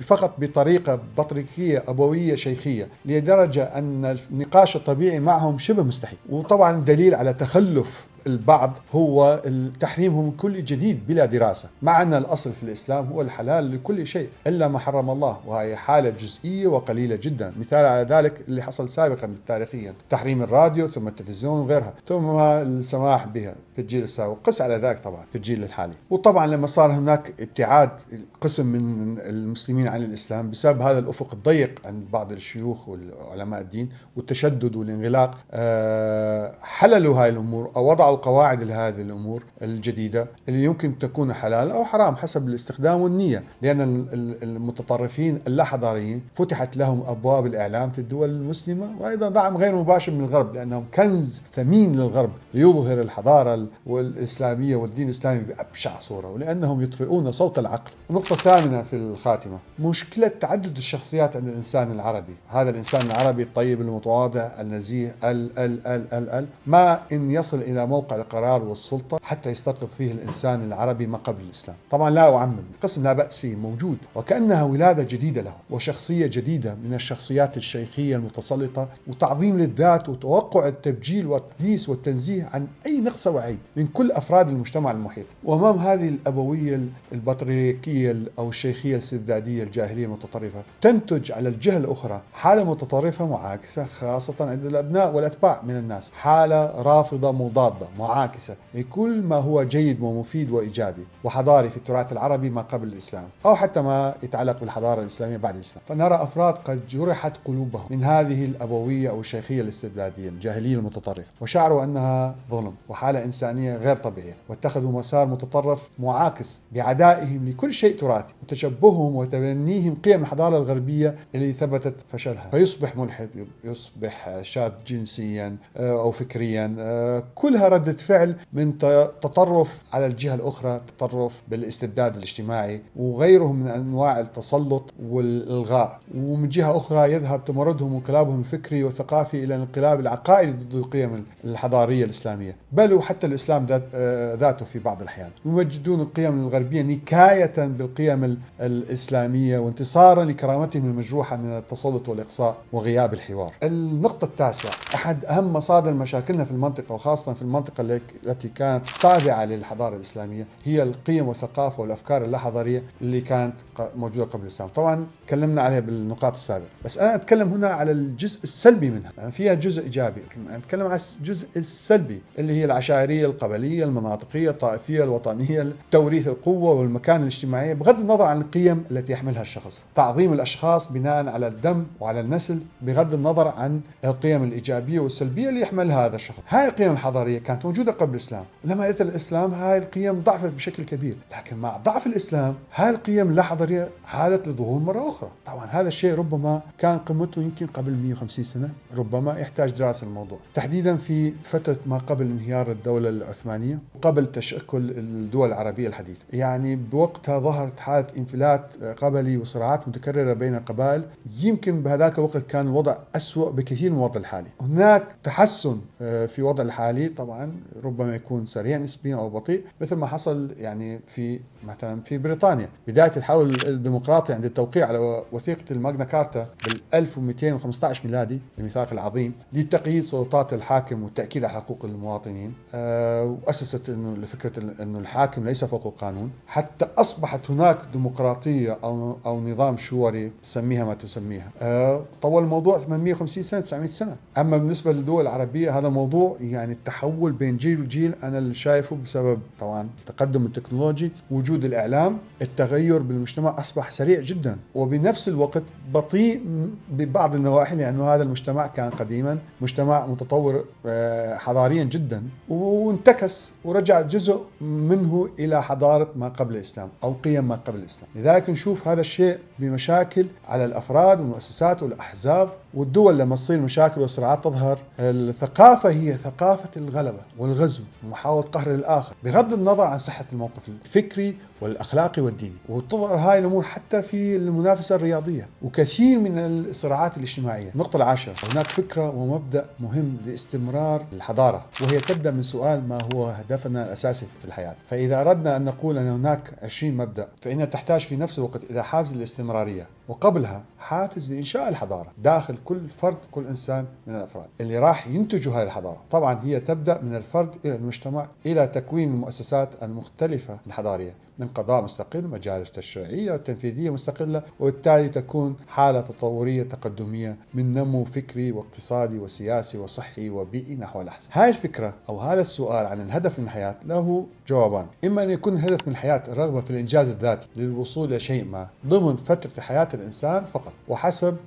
فقط بطريقة بطريقية أبوية شيخية، لدرجة أن النقاش الطبيعي معهم شبه مستحيل. وطبعا دليل على تخلف البعض هو تحريمهم من كل جديد بلا دراسة، مع أن الأصل في الإسلام هو الحلال لكل شيء إلا ما حرم الله، وهي حالة جزئية وقليلة جدا. مثال على ذلك اللي حصل سابقا تاريخيا، تحريم الراديو ثم التلفزيون وغيرها، ثم السماح بها في الجيل السابق، قس على ذلك طبعا في الجيل الحالي. وطبعا لما صار هناك ابتعاد قسم من المسلمين عن الإسلام بسبب هذا الأفق الضيق عند بعض الشيوخ والعلماء الدين والتشدد والانغلاق، حللوا هاي الأمور أو وضعوا قواعد لهذه الأمور الجديدة اللي يمكن تكون حلال أو حرام حسب الاستخدام والنية، لأن المتطرفين اللحظاريين فتحت لهم أبواب الإعلام في الدول المسلمة، وأيضا دعم غير مباشر من الغرب، لأنهم كنز ثمين للغرب ليظهر الحضارة والإسلامية والدين الإسلامي بأبشع صورة، ولأنهم يطفئون صوت العقل. النقطة الثامنة في الخاتمة، مشكلة تعدد الشخصيات عند الإنسان العربي. هذا الإنسان العربي الطيب المتواضع النزيه ما إن يصل إلى موقع القرار والسلطة حتى يستيقظ فيه الإنسان العربي ما قبل الإسلام. طبعا لا أعمم، قسم لا بأس فيه موجود، وكأنها ولادة جديدة له وشخصية جديدة من الشخصيات الشيخية المتسلطة، وتعظيم للذات وتوقع التبجيل والتقديس والتنزيه عن أي نقص وعيب من كل أفراد المجتمع المحيط. وأمام هذه الأبوية البطريركية أو الشيخية الاستبدادية الجاهلية المتطرفة، تنتج على الجهة الأخرى حالة متطرفة معاكسة، خاصة عند الأبناء والأتباع من الناس، حالة رافضة مضادة معاكسة لكل ما هو جيد ومفيد وإيجابي وحضاري في التراث العربي ما قبل الإسلام، أو حتى ما يتعلق بالحضارة الإسلامية بعد الإسلام. فنرى أفراد قد جرحت قلوبهم من هذه الأبوية أو الشيخية الاستبدادية الجاهلية المتطرفة، وشعروا أنها ظلم وحالة إنسانية غير طبيعية، واتخذوا مسار متطرف معاكس بعدائهم لكل شيء تراثي وتشبههم وتبنيهم قيم الحضارة الغربية اللي ثبتت فشلها، فيصبح ملحد، يصبح شاذ جنسيا أو فكريا، كلها ردة فعل من تطرف على الجهة الأخرى، تطرف بالاستبداد الاجتماعي وغيره من أنواع التسلط والإلغاء. ومن جهة أخرى يذهب تمردهم وانقلابهم الفكري والثقافي إلى الانقلاب العقائدي ضد القيم الحضارية الإسلامية، بل وحتى الإسلام ذاته في بعض الأحيان، يمجدون القيم الغربية نكاية بالقيم الإسلامية وانتصارا لكرامتهم المجروحة من التسلط والإقصاء وغياب الحوار. النقطة التاسعة، أحد أهم مصادر مشاكلنا في المنطقة وخاصة في المنطقة التي كانت تابعة للحضارة الإسلامية هي القيم والثقافة والأفكار اللحظرية اللي كانت موجودة قبل الإسلام. طبعا تكلمنا عليها بالنقاط السابقة، بس أنا أتكلم هنا على الجزء السلبي منها، يعني فيها جزء إيجابي، لكن أتكلم على الجزء السلبي اللي هي العشائرية القبلية المناطقية الطائفية الوطنية، توريث القوة والمكانة الاجتماعية بغض النظر عن القيم التي يحملها الشخص، تعظيم الأشخاص بناء على الدم وعلى النسل بغض النظر عن القيم الإيجابية والسلبية اللي يحملها هذا الشخص. هاي القيم الحضارية كانت موجودة قبل الإسلام، لما أتى الإسلام هاي القيم ضعفت بشكل كبير، لكن مع ضعف الإسلام هاي القيم اللحظرية عادت للظهور مرة أخرى. طبعا هذا الشيء ربما كان قمته يمكن قبل 150 سنة، ربما يحتاج دراسة الموضوع، تحديدا في فترة ما قبل انهيار الدولة العثمانية وقبل تشكل الدول العربية الحديثة. يعني بوقتها ظهرت حالة انفلات قبلي وصراعات متكررة بين القبائل، يمكن بهذاك الوقت كان الوضع أسوأ بكثير من الوضع الحالي. هناك تحسن في الوضع الحالي، طبعا ربما يكون سريع نسبيا أو بطيء، مثل ما حصل يعني في مثلا في بريطانيا بداية التحول الديمقراطي عند التوقيع على وثيقة الماغنا كارتا بال 1215 ميلادي، الميثاق العظيم لتقييد سلطات الحاكم والتأكيد على حقوق المواطنين، وأسست إنه لفكرة إنه الحاكم ليس فوق القانون، حتى أصبحت هناك ديمقراطية أو نظام شوري سميها ما تسميها. طول الموضوع 850 سنة 900 سنة. أما بالنسبة للدول العربية هذا الموضوع يعني التحول بين جيل وجيل أنا اللي شايفه بسبب طبعا التقدم التكنولوجي، وجود الإعلام، التغير بالمجتمع أصبح سريع جدا وبنفس الوقت بطيء ببعض النواحي، لأنه هذا المجتمع كان قديما مجتمع متطور حضاريا جدا، وانتكس ورجع جزء منه إلى حضارة ما قبل الإسلام أو قيم ما قبل الإسلام. لذلك نشوف هذا الشيء بمشاكل على الأفراد والمؤسسات والأحزاب والدول. لما تصير مشاكل وصراعات تظهر، الثقافة هي ثقافة الغلبة، والغزو ومحاولة قهر الآخر بغض النظر عن صحة الموقف الفكري والأخلاقي والديني. وتظهر هاي الأمور حتى في المنافسة الرياضية وكثير من الصراعات الاجتماعية. النقطة العاشرة: هناك فكرة ومبدأ مهم لاستمرار الحضارة، وهي تبدأ من سؤال: ما هو هدفنا الأساسي في الحياة؟ فإذا أردنا أن نقول أن هناك 20 مبدأ، فإنها تحتاج في نفس الوقت إلى حافز الاستمرارية، وقبلها حافز لإنشاء الحضارة داخل كل فرد، كل إنسان من الأفراد اللي راح ينتجوا هذه الحضارة. طبعا هي تبدأ من الفرد إلى المجتمع إلى تكوين المؤسسات المختلفة الحضارية من قضاء مستقل، مجالس تشريعية وتنفيذية مستقلة، وبالتالي تكون حالة تطورية تقدمية من نمو فكري واقتصادي وسياسي وصحي وبيئي نحو الأحسن. هاي الفكرة أو هذا السؤال عن الهدف من الحياة له جوابان: إما أن يكون الهدف من الحياة الرغبة في الإنجاز الذاتي للوصول إلى شيء ما ضمن فترة حياة الإنسان فقط، وحسب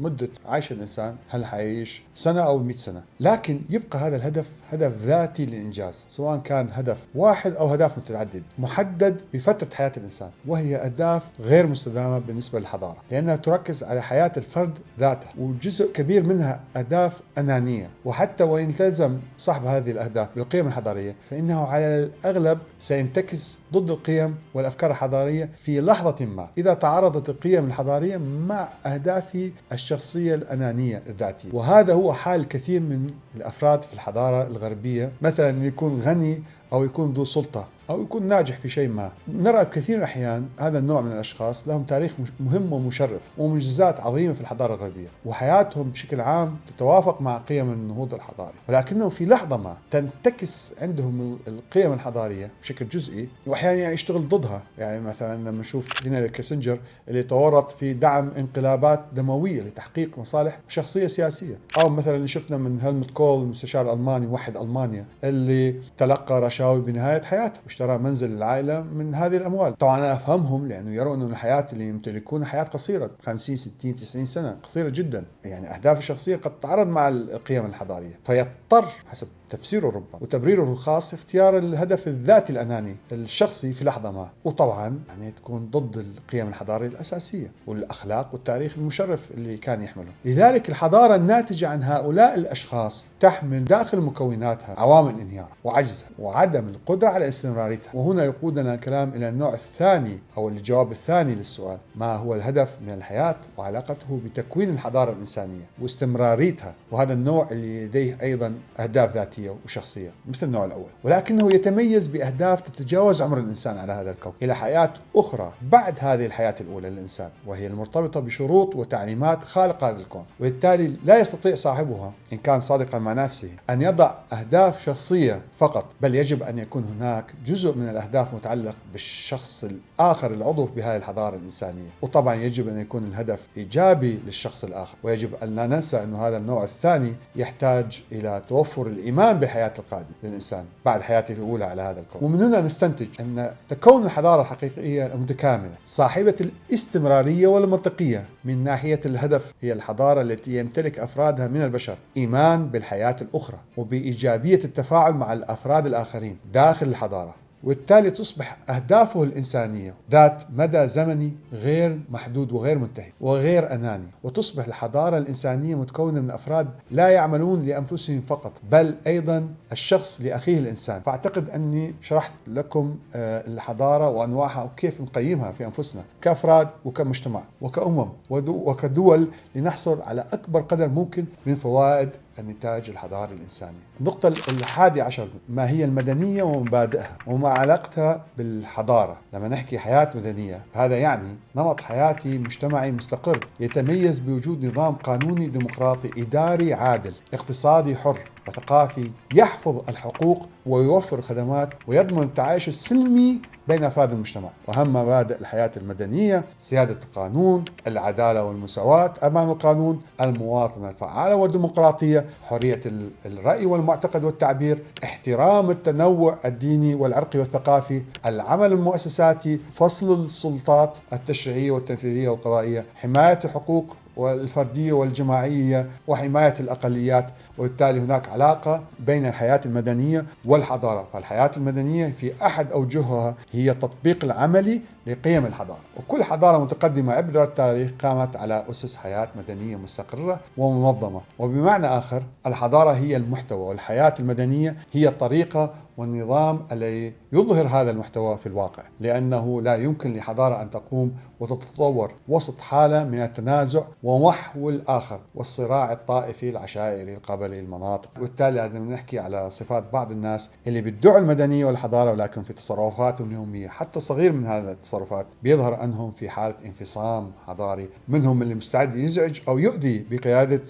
مدة عيش الإنسان، هل حيعيش سنة أو 100 سنة، لكن يبقى هذا الهدف هدف ذاتي للإنجاز، سواء كان هدف واحد أو أهداف متعددة محدد بفترة حياة الإنسان، وهي أهداف غير مستدامة بالنسبة للحضارة، لأنها تركز على حياة الفرد ذاته، وجزء كبير منها أهداف أنانية. وحتى وإن التزم صاحب هذه الأهداف بالقيم الحضارية، فإنه على الأغلب سينتكس ضد القيم والأفكار الحضارية في لحظة ما إذا تعارضت القيم الحضارية مع أهدافه الشخصية الأنانية الذاتية. وهذا هو حال الكثير من الأفراد في الحضارة الغربية، مثلا يكون غني أو يكون ذو سلطة أو يكون ناجح في شيء ما. نرى كثير من الأحيان هذا النوع من الأشخاص لهم تاريخ مهم ومشرف ومنجزات عظيمة في الحضارة الغربية، وحياتهم بشكل عام تتوافق مع قيم النهوض الحضاري، ولكنه في لحظة ما تنتكس عندهم القيم الحضارية بشكل جزئي، وأحيانا يشتغل ضدها. يعني مثلا لما نشوف هنري كيسنجر اللي تورط في دعم انقلابات دموية لتحقيق مصالح شخصية سياسية، أو مثلا اللي شفنا من هيلموت كول المستشار الألماني موحد ألمانيا اللي تلقى رشاوي بنهاية حياته واشترى منزل العائلة من هذه الأموال. طبعا أنا أفهمهم، لأنه يرون أن الحياة اللي يمتلكونها حياة قصيرة، 50 60 90 سنة، قصيرة جدا. يعني أهداف الشخصية قد تعارض مع القيم الحضارية، فيضطر حسب تفسيره ربما وتبريره الخاص اختيار الهدف الذاتي الأناني الشخصي في لحظة ما، وطبعا يعني تكون ضد القيم الحضارية الأساسية والأخلاق والتاريخ المشرف اللي كان يحمله. لذلك الحضارة الناتجة عن هؤلاء الأشخاص تحمل داخل مكوناتها عوامل انهيار وعجزها وعدم القدرة على استمراريتها. وهنا يقودنا الكلام إلى النوع الثاني أو الجواب الثاني للسؤال: ما هو الهدف من الحياة وعلاقته بتكوين الحضارة الإنسانية واستمراريتها؟ وهذا النوع اللي لديه أيضا أهداف ذاتية وشخصية مثل النوع الأول، ولكنه يتميز بأهداف تتجاوز عمر الإنسان على هذا الكوكب إلى حياة أخرى بعد هذه الحياة الأولى للإنسان، وهي المرتبطة بشروط وتعليمات خالق هذا الكون. وبالتالي لا يستطيع صاحبها إن كان صادقا مع نفسه أن يضع أهداف شخصية فقط، بل يجب أن يكون هناك جزء من الأهداف متعلق بالشخص الآخر العضو بهذه الحضارة الإنسانية. وطبعا يجب أن يكون الهدف إيجابي للشخص الآخر، ويجب أن لا ننسى أن هذا النوع الثاني يحتاج إلى توفر الإيمان بالحياة القادمة للإنسان بعد حياته الأولى على هذا الكون. ومن هنا نستنتج أن تكون الحضارة الحقيقية المتكاملة صاحبة الاستمرارية والمنطقية من ناحية الهدف هي الحضارة التي يمتلك أفرادها من البشر إيمان بالحياة الأخرى وبإيجابية التفاعل مع الأفراد الآخرين داخل الحضارة، وبالتالي تصبح أهدافه الإنسانية ذات مدى زمني غير محدود وغير منتهي وغير أناني، وتصبح الحضارة الإنسانية متكونة من أفراد لا يعملون لأنفسهم فقط، بل أيضا الشخص لأخيه الإنسان. فأعتقد أني شرحت لكم الحضارة وأنواعها وكيف نقيمها في أنفسنا كأفراد وكمجتمع وكأمم وكدول لنحصل على أكبر قدر ممكن من فوائد النتاج الحضاري الإنساني. النقطة 11: ما هي المدنية ومبادئها وما علاقتها بالحضارة؟ لما نحكي حياة مدنية هذا يعني نمط حياتي مجتمعي مستقر يتميز بوجود نظام قانوني ديمقراطي إداري عادل، اقتصادي حر وثقافي يحفظ الحقوق ويوفر الخدمات ويضمن التعايش السلمي بين أفراد المجتمع. وأهم مبادئ الحياة المدنية: سيادة القانون، العدالة والمساواة أمام القانون، المواطنة الفعالة والديمقراطية، حرية الرأي والمعتقد والتعبير، احترام التنوع الديني والعرقي والثقافي، العمل المؤسساتي، فصل السلطات التشريعية والتنفيذية والقضائية، حماية حقوق والفردية والجماعية وحماية الأقليات، وبالتالي هناك علاقة بين الحياة المدنية والحضارة. فالحياة المدنية في أحد أوجهها هي التطبيق العملي لقيم الحضارة، وكل حضارة متقدمة عبر التاريخ قامت على أسس حياة مدنية مستقرة ومنظمة. وبمعنى آخر الحضارة هي المحتوى، والحياة المدنية هي الطريقة والنظام الذي يظهر هذا المحتوى في الواقع، لأنه لا يمكن لحضارة أن تقوم وتتطور وسط حالة من التنازع ومحو الآخر والصراع الطائفي العشائري القبلي المناطق. وبالتالي لازم نحكي على صفات بعض الناس اللي بيدعوا المدنية والحضارة، ولكن في تصرفاتهم اليومية حتى صغير من هذه التصرفات بيظهر أنهم في حالة انفصام حضاري. منهم اللي مستعد يزعج أو يؤذي بقيادة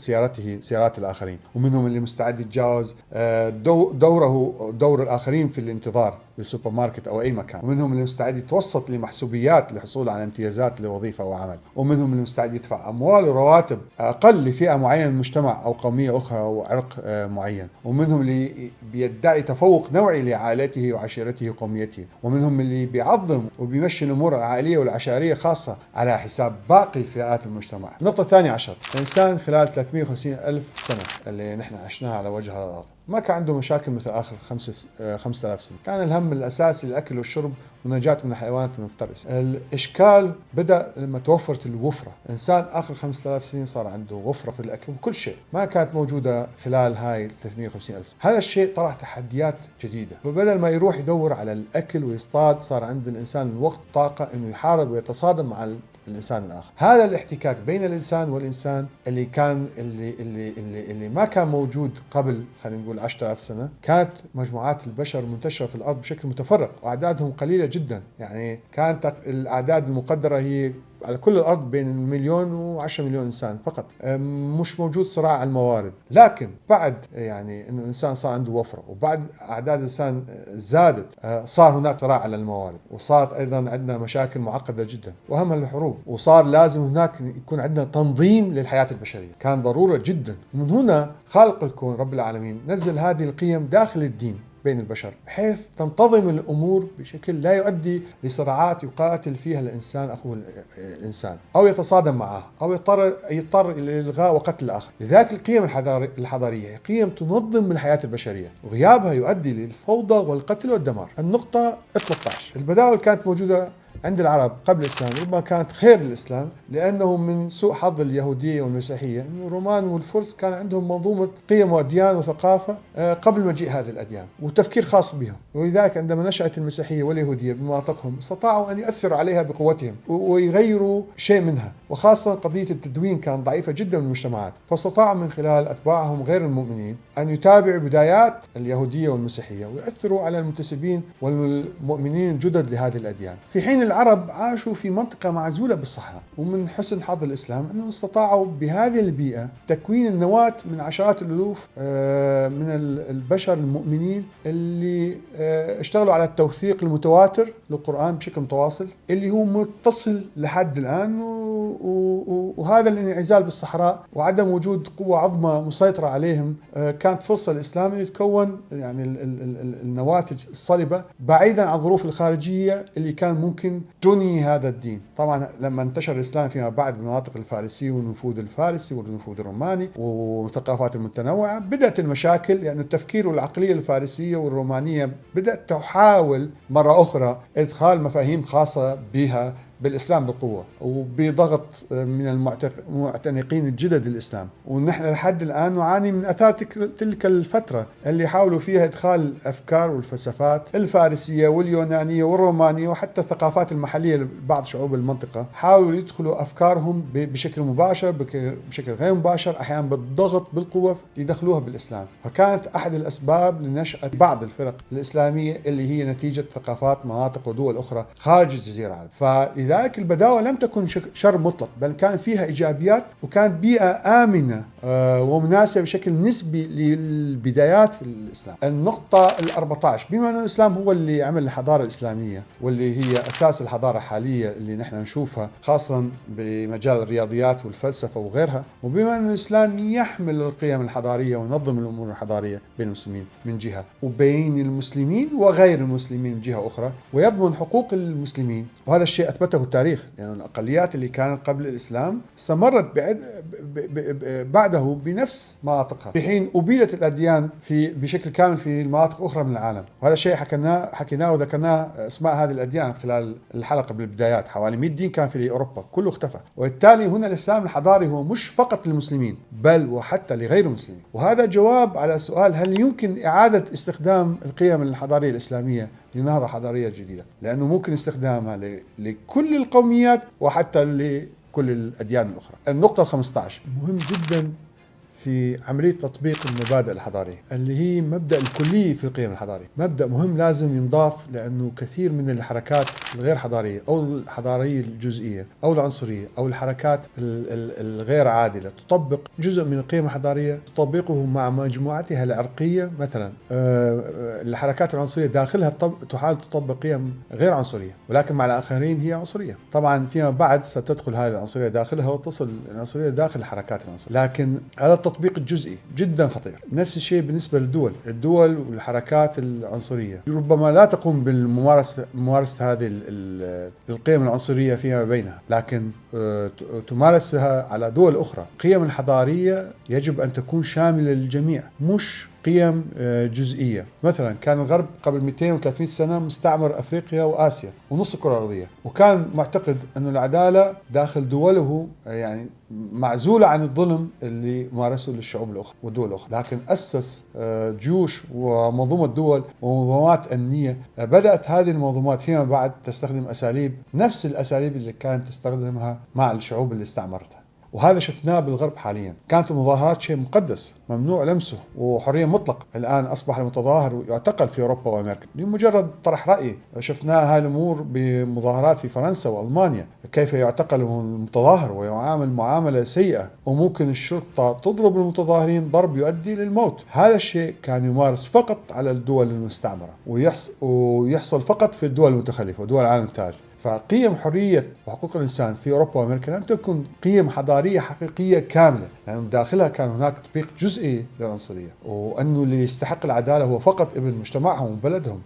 سيارات الآخرين، ومنهم اللي مستعد يتجاوز دور الآخرين في الانتظار بالسوبر ماركت أو أي مكان، ومنهم اللي مستعد يتوسط لمحسوبيات للحصول على امتيازات لوظيفة أو عمل، ومنهم اللي مستعد يدفع أموال ورواتب أقل لفئة معينة من المجتمع أو قومية أخرى أو عرق معين، ومنهم اللي بيدعي تفوق نوعي لعائلته وعشيرته وقوميته، ومنهم اللي بيعظم وبيمشي الأمور العائلية والعشائرية خاصة على حساب باقي فئات المجتمع. النقطة الثانية عشر، الإنسان خلال 350 ألف سنة اللي نحن عشناها على وجه الأرض ما كان عنده مشاكل مثل آخر 5000 سنة. كان الهم الأساسي الأكل والشرب ونجاة من الحيوانات المفترسة. الإشكال بدأ لما توفرت الوفرة. الإنسان آخر 5000 سنة صار عنده وفرة في الأكل وكل شيء ما كانت موجودة خلال هاي 350 ألف سنة. هذا الشيء طرح تحديات جديدة، وبدل ما يروح يدور على الأكل ويصطاد صار عند الإنسان الوقت طاقة إنه يحارب ويتصادم مع الإنسان الآخر. هذا الاحتكاك بين الإنسان والإنسان اللي كان اللي ما كان موجود قبل خلينا نقول 10,000 سنة. كانت مجموعات البشر منتشرة في الأرض بشكل متفرق وأعدادهم قليلة جدا، يعني كانت الأعداد المقدرة هي على كل الأرض بين 1,000,000 و10 مليون إنسان فقط. مش موجود صراع على الموارد، لكن بعد يعني إنه الإنسان صار عنده وفرة وبعد أعداد الإنسان زادت صار هناك صراع على الموارد، وصارت أيضا عندنا مشاكل معقدة جدا وأهمها الحروب، وصار لازم هناك يكون عندنا تنظيم للحياة البشرية. كان ضرورة جدا. من هنا خالق الكون رب العالمين نزل هذه القيم داخل الدين بين البشر بحيث تنتظم الأمور بشكل لا يؤدي لصراعات يقاتل فيها الإنسان أخوه الإنسان أو يتصادم معه أو يضطر إلى إلغاء وقتل الآخر. لذلك القيم الحضارية قيم تنظم الحياة البشرية، وغيابها يؤدي للفوضى والقتل والدمار. النقطة 13، البداول كانت موجودة عند العرب قبل الإسلام، ربما كانت خير للإسلام، لأنه من سوء حظ اليهودية والمسيحية أن الرومان والفرس كان عندهم منظومة قيم وأديان وثقافة قبل مجيء هذه الأديان وتفكير خاص بهم، ولذلك عندما نشأت المسيحية واليهودية بمناطقهم استطاعوا أن يؤثروا عليها بقوتهم ويغيروا شيء منها، وخاصة قضية التدوين كانت ضعيفة جدا من المجتمعات، فاستطاعوا من خلال أتباعهم غير المؤمنين أن يتابعوا بدايات اليهودية والمسيحية ويؤثروا على المنتسبين والمؤمنين الجدد لهذه الأديان. في حين العرب عاشوا في منطقة معزولة بالصحراء، ومن حسن حظ الإسلام أنهم استطاعوا بهذه البيئة تكوين النواة من عشرات الألوف من البشر المؤمنين اللي اشتغلوا على التوثيق المتواتر للقرآن بشكل متواصل اللي هو متصل لحد الآن. وهذا الانعزال بالصحراء وعدم وجود قوة عظمى مسيطرة عليهم كانت فرصة للإسلام أن يتكون يعني النواتج الصلبة بعيدا عن الظروف الخارجية اللي كان ممكن تنهي هذا الدين. طبعا لما انتشر الإسلام فيما بعد بالمناطق الفارسية والنفوذ الفارسي والنفوذ الروماني والثقافات المتنوعة بدأت المشاكل، لأن يعني التفكير والعقلية الفارسية والرومانية بدأت تحاول مرة أخرى إدخال مفاهيم خاصة بها بالإسلام بقوة وبضغط من المعتنقين الجدد للإسلام. ونحن لحد الآن نعاني من أثار تلك الفترة اللي حاولوا فيها إدخال الأفكار والفلسفات الفارسية واليونانية والرومانية وحتى الثقافات المحلية لبعض شعوب المنطقة، حاولوا يدخلوا أفكارهم بشكل مباشر بشكل غير مباشر، أحيانا بالضغط بالقوة يدخلوها بالإسلام. فكانت أحد الأسباب لنشأة بعض الفرق الإسلامية اللي هي نتيجة ثقافات مناطق ودول أخرى خارج الجزيرة العربية. فلذلك البداوة لم تكن شر مطلق، بل كان فيها إيجابيات وكانت بيئة آمنة ومناسبة بشكل نسبي للبدايات في الإسلام. النقطة 14، بما أن الإسلام هو اللي عمل الحضارة الإسلامية واللي هي أساس الحضارة الحالية اللي نحن نشوفها خاصة بمجال الرياضيات والفلسفة وغيرها، وبما أن الإسلام يحمل القيم الحضارية ونظم الأمور الحضارية بين المسلمين من جهة وبين المسلمين وغير المسلمين من جهة أخرى، ويضمن حقوق المسلمين، وهذا الشيء أثبته له التاريخ، لأن يعني الأقليات اللي كانت قبل الإسلام استمرت بعده بنفس مناطقها، في حين أبيدت الأديان بشكل كامل في المناطق أخرى من العالم. وهذا الشيء حكيناه وذكرناه أسماء هذه الأديان خلال الحلقة بالبدايات. حوالي 100 دين كان في أوروبا، كله اختفى. وبالتالي هنا الإسلام الحضاري هو مش فقط للمسلمين بل وحتى لغير المسلمين. وهذا جواب على سؤال هل يمكن إعادة استخدام القيم الحضارية الإسلامية لنهضة حضارية جديدة، لأنه ممكن استخدامها لكل القوميات وحتى لكل الأديان الأخرى. النقطة 15 مهم جدا في عملية تطبيق المبادئ الحضارية اللي هي مبدأ الكلية في القيم الحضارية. مبدأ مهم لازم ينضاف، لأنه كثير من الحركات الغير حضارية أو الحضارية الجزئية أو العنصرية أو الحركات الغير عادلة تطبق جزء من القيم الحضارية، تطبقه مع مجموعتها العرقية. مثلا الحركات العنصرية داخلها تحاول تطبق قيم غير عنصرية، ولكن مع الآخرين هي عنصرية. طبعا فيما بعد ستدخل هذه العنصرية داخلها وتصل العنصرية داخل الحركات العنصرية، لكن هذا التطبيق الجزئي جدا خطير. نفس الشيء بالنسبة للدول والحركات العنصرية، ربما لا تقوم بممارسة هذه القيم العنصرية فيما بينها، لكن تمارسها على دول أخرى. القيم الحضارية يجب أن تكون شاملة للجميع، مش قيم جزئية. مثلا كان الغرب قبل 200 و300 سنة مستعمر أفريقيا وآسيا ونص الكرة الأرضية، وكان معتقد أن العدالة داخل دوله يعني معزولة عن الظلم اللي مارسه للشعوب الأخرى والدول الأخرى. لكن أسس جيوش ومنظومة دول ومنظومات أمنية. بدأت هذه المنظومات فيما بعد تستخدم أساليب نفس الأساليب اللي كانت تستخدمها مع الشعوب اللي استعمرتها، وهذا شفناه بالغرب حاليا. كانت المظاهرات شيء مقدس ممنوع لمسه وحرية مطلقة، الآن أصبح المتظاهر يعتقل في أوروبا وأمريكا لمجرد طرح رأي. شفنا هذه الأمور بمظاهرات في فرنسا وألمانيا، كيف يعتقل المتظاهر ويعامل معاملة سيئة، وممكن الشرطة تضرب المتظاهرين ضرب يؤدي للموت. هذا الشيء كان يمارس فقط على الدول المستعمرة ويحصل فقط في الدول المتخلفة ودول العالم الثالث. فقيم حرية وحقوق الإنسان في أوروبا وأمريكا لم تكن قيم حضارية حقيقية كاملة، لأن يعني داخلها كان هناك تطبيق جزئي للعنصرية، وأنه اللي يستحق العدالة هو فقط ابن مجتمعهم وبلدهم.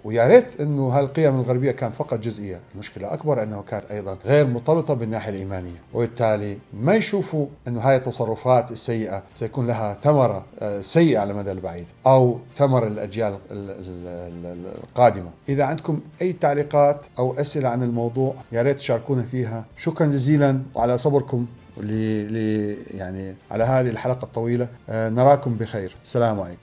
ويا ريت أنه هالقيم الغربية كانت فقط جزئية. المشكلة أكبر أنه كانت أيضا غير مرتبطة بالناحية الإيمانية، وبالتالي ما يشوفوا أنه هاي التصرفات السيئة سيكون لها ثمرة سيئة على المدى البعيد أو ثمرة الأجيال القادمة. إذا عندكم أي تعليقات أو أسئلة عن الموضوع يا ريت تشاركونا فيها. شكرا جزيلا وعلى صبركم يعني على هذه الحلقة الطويلة. نراكم بخير. السلام عليكم.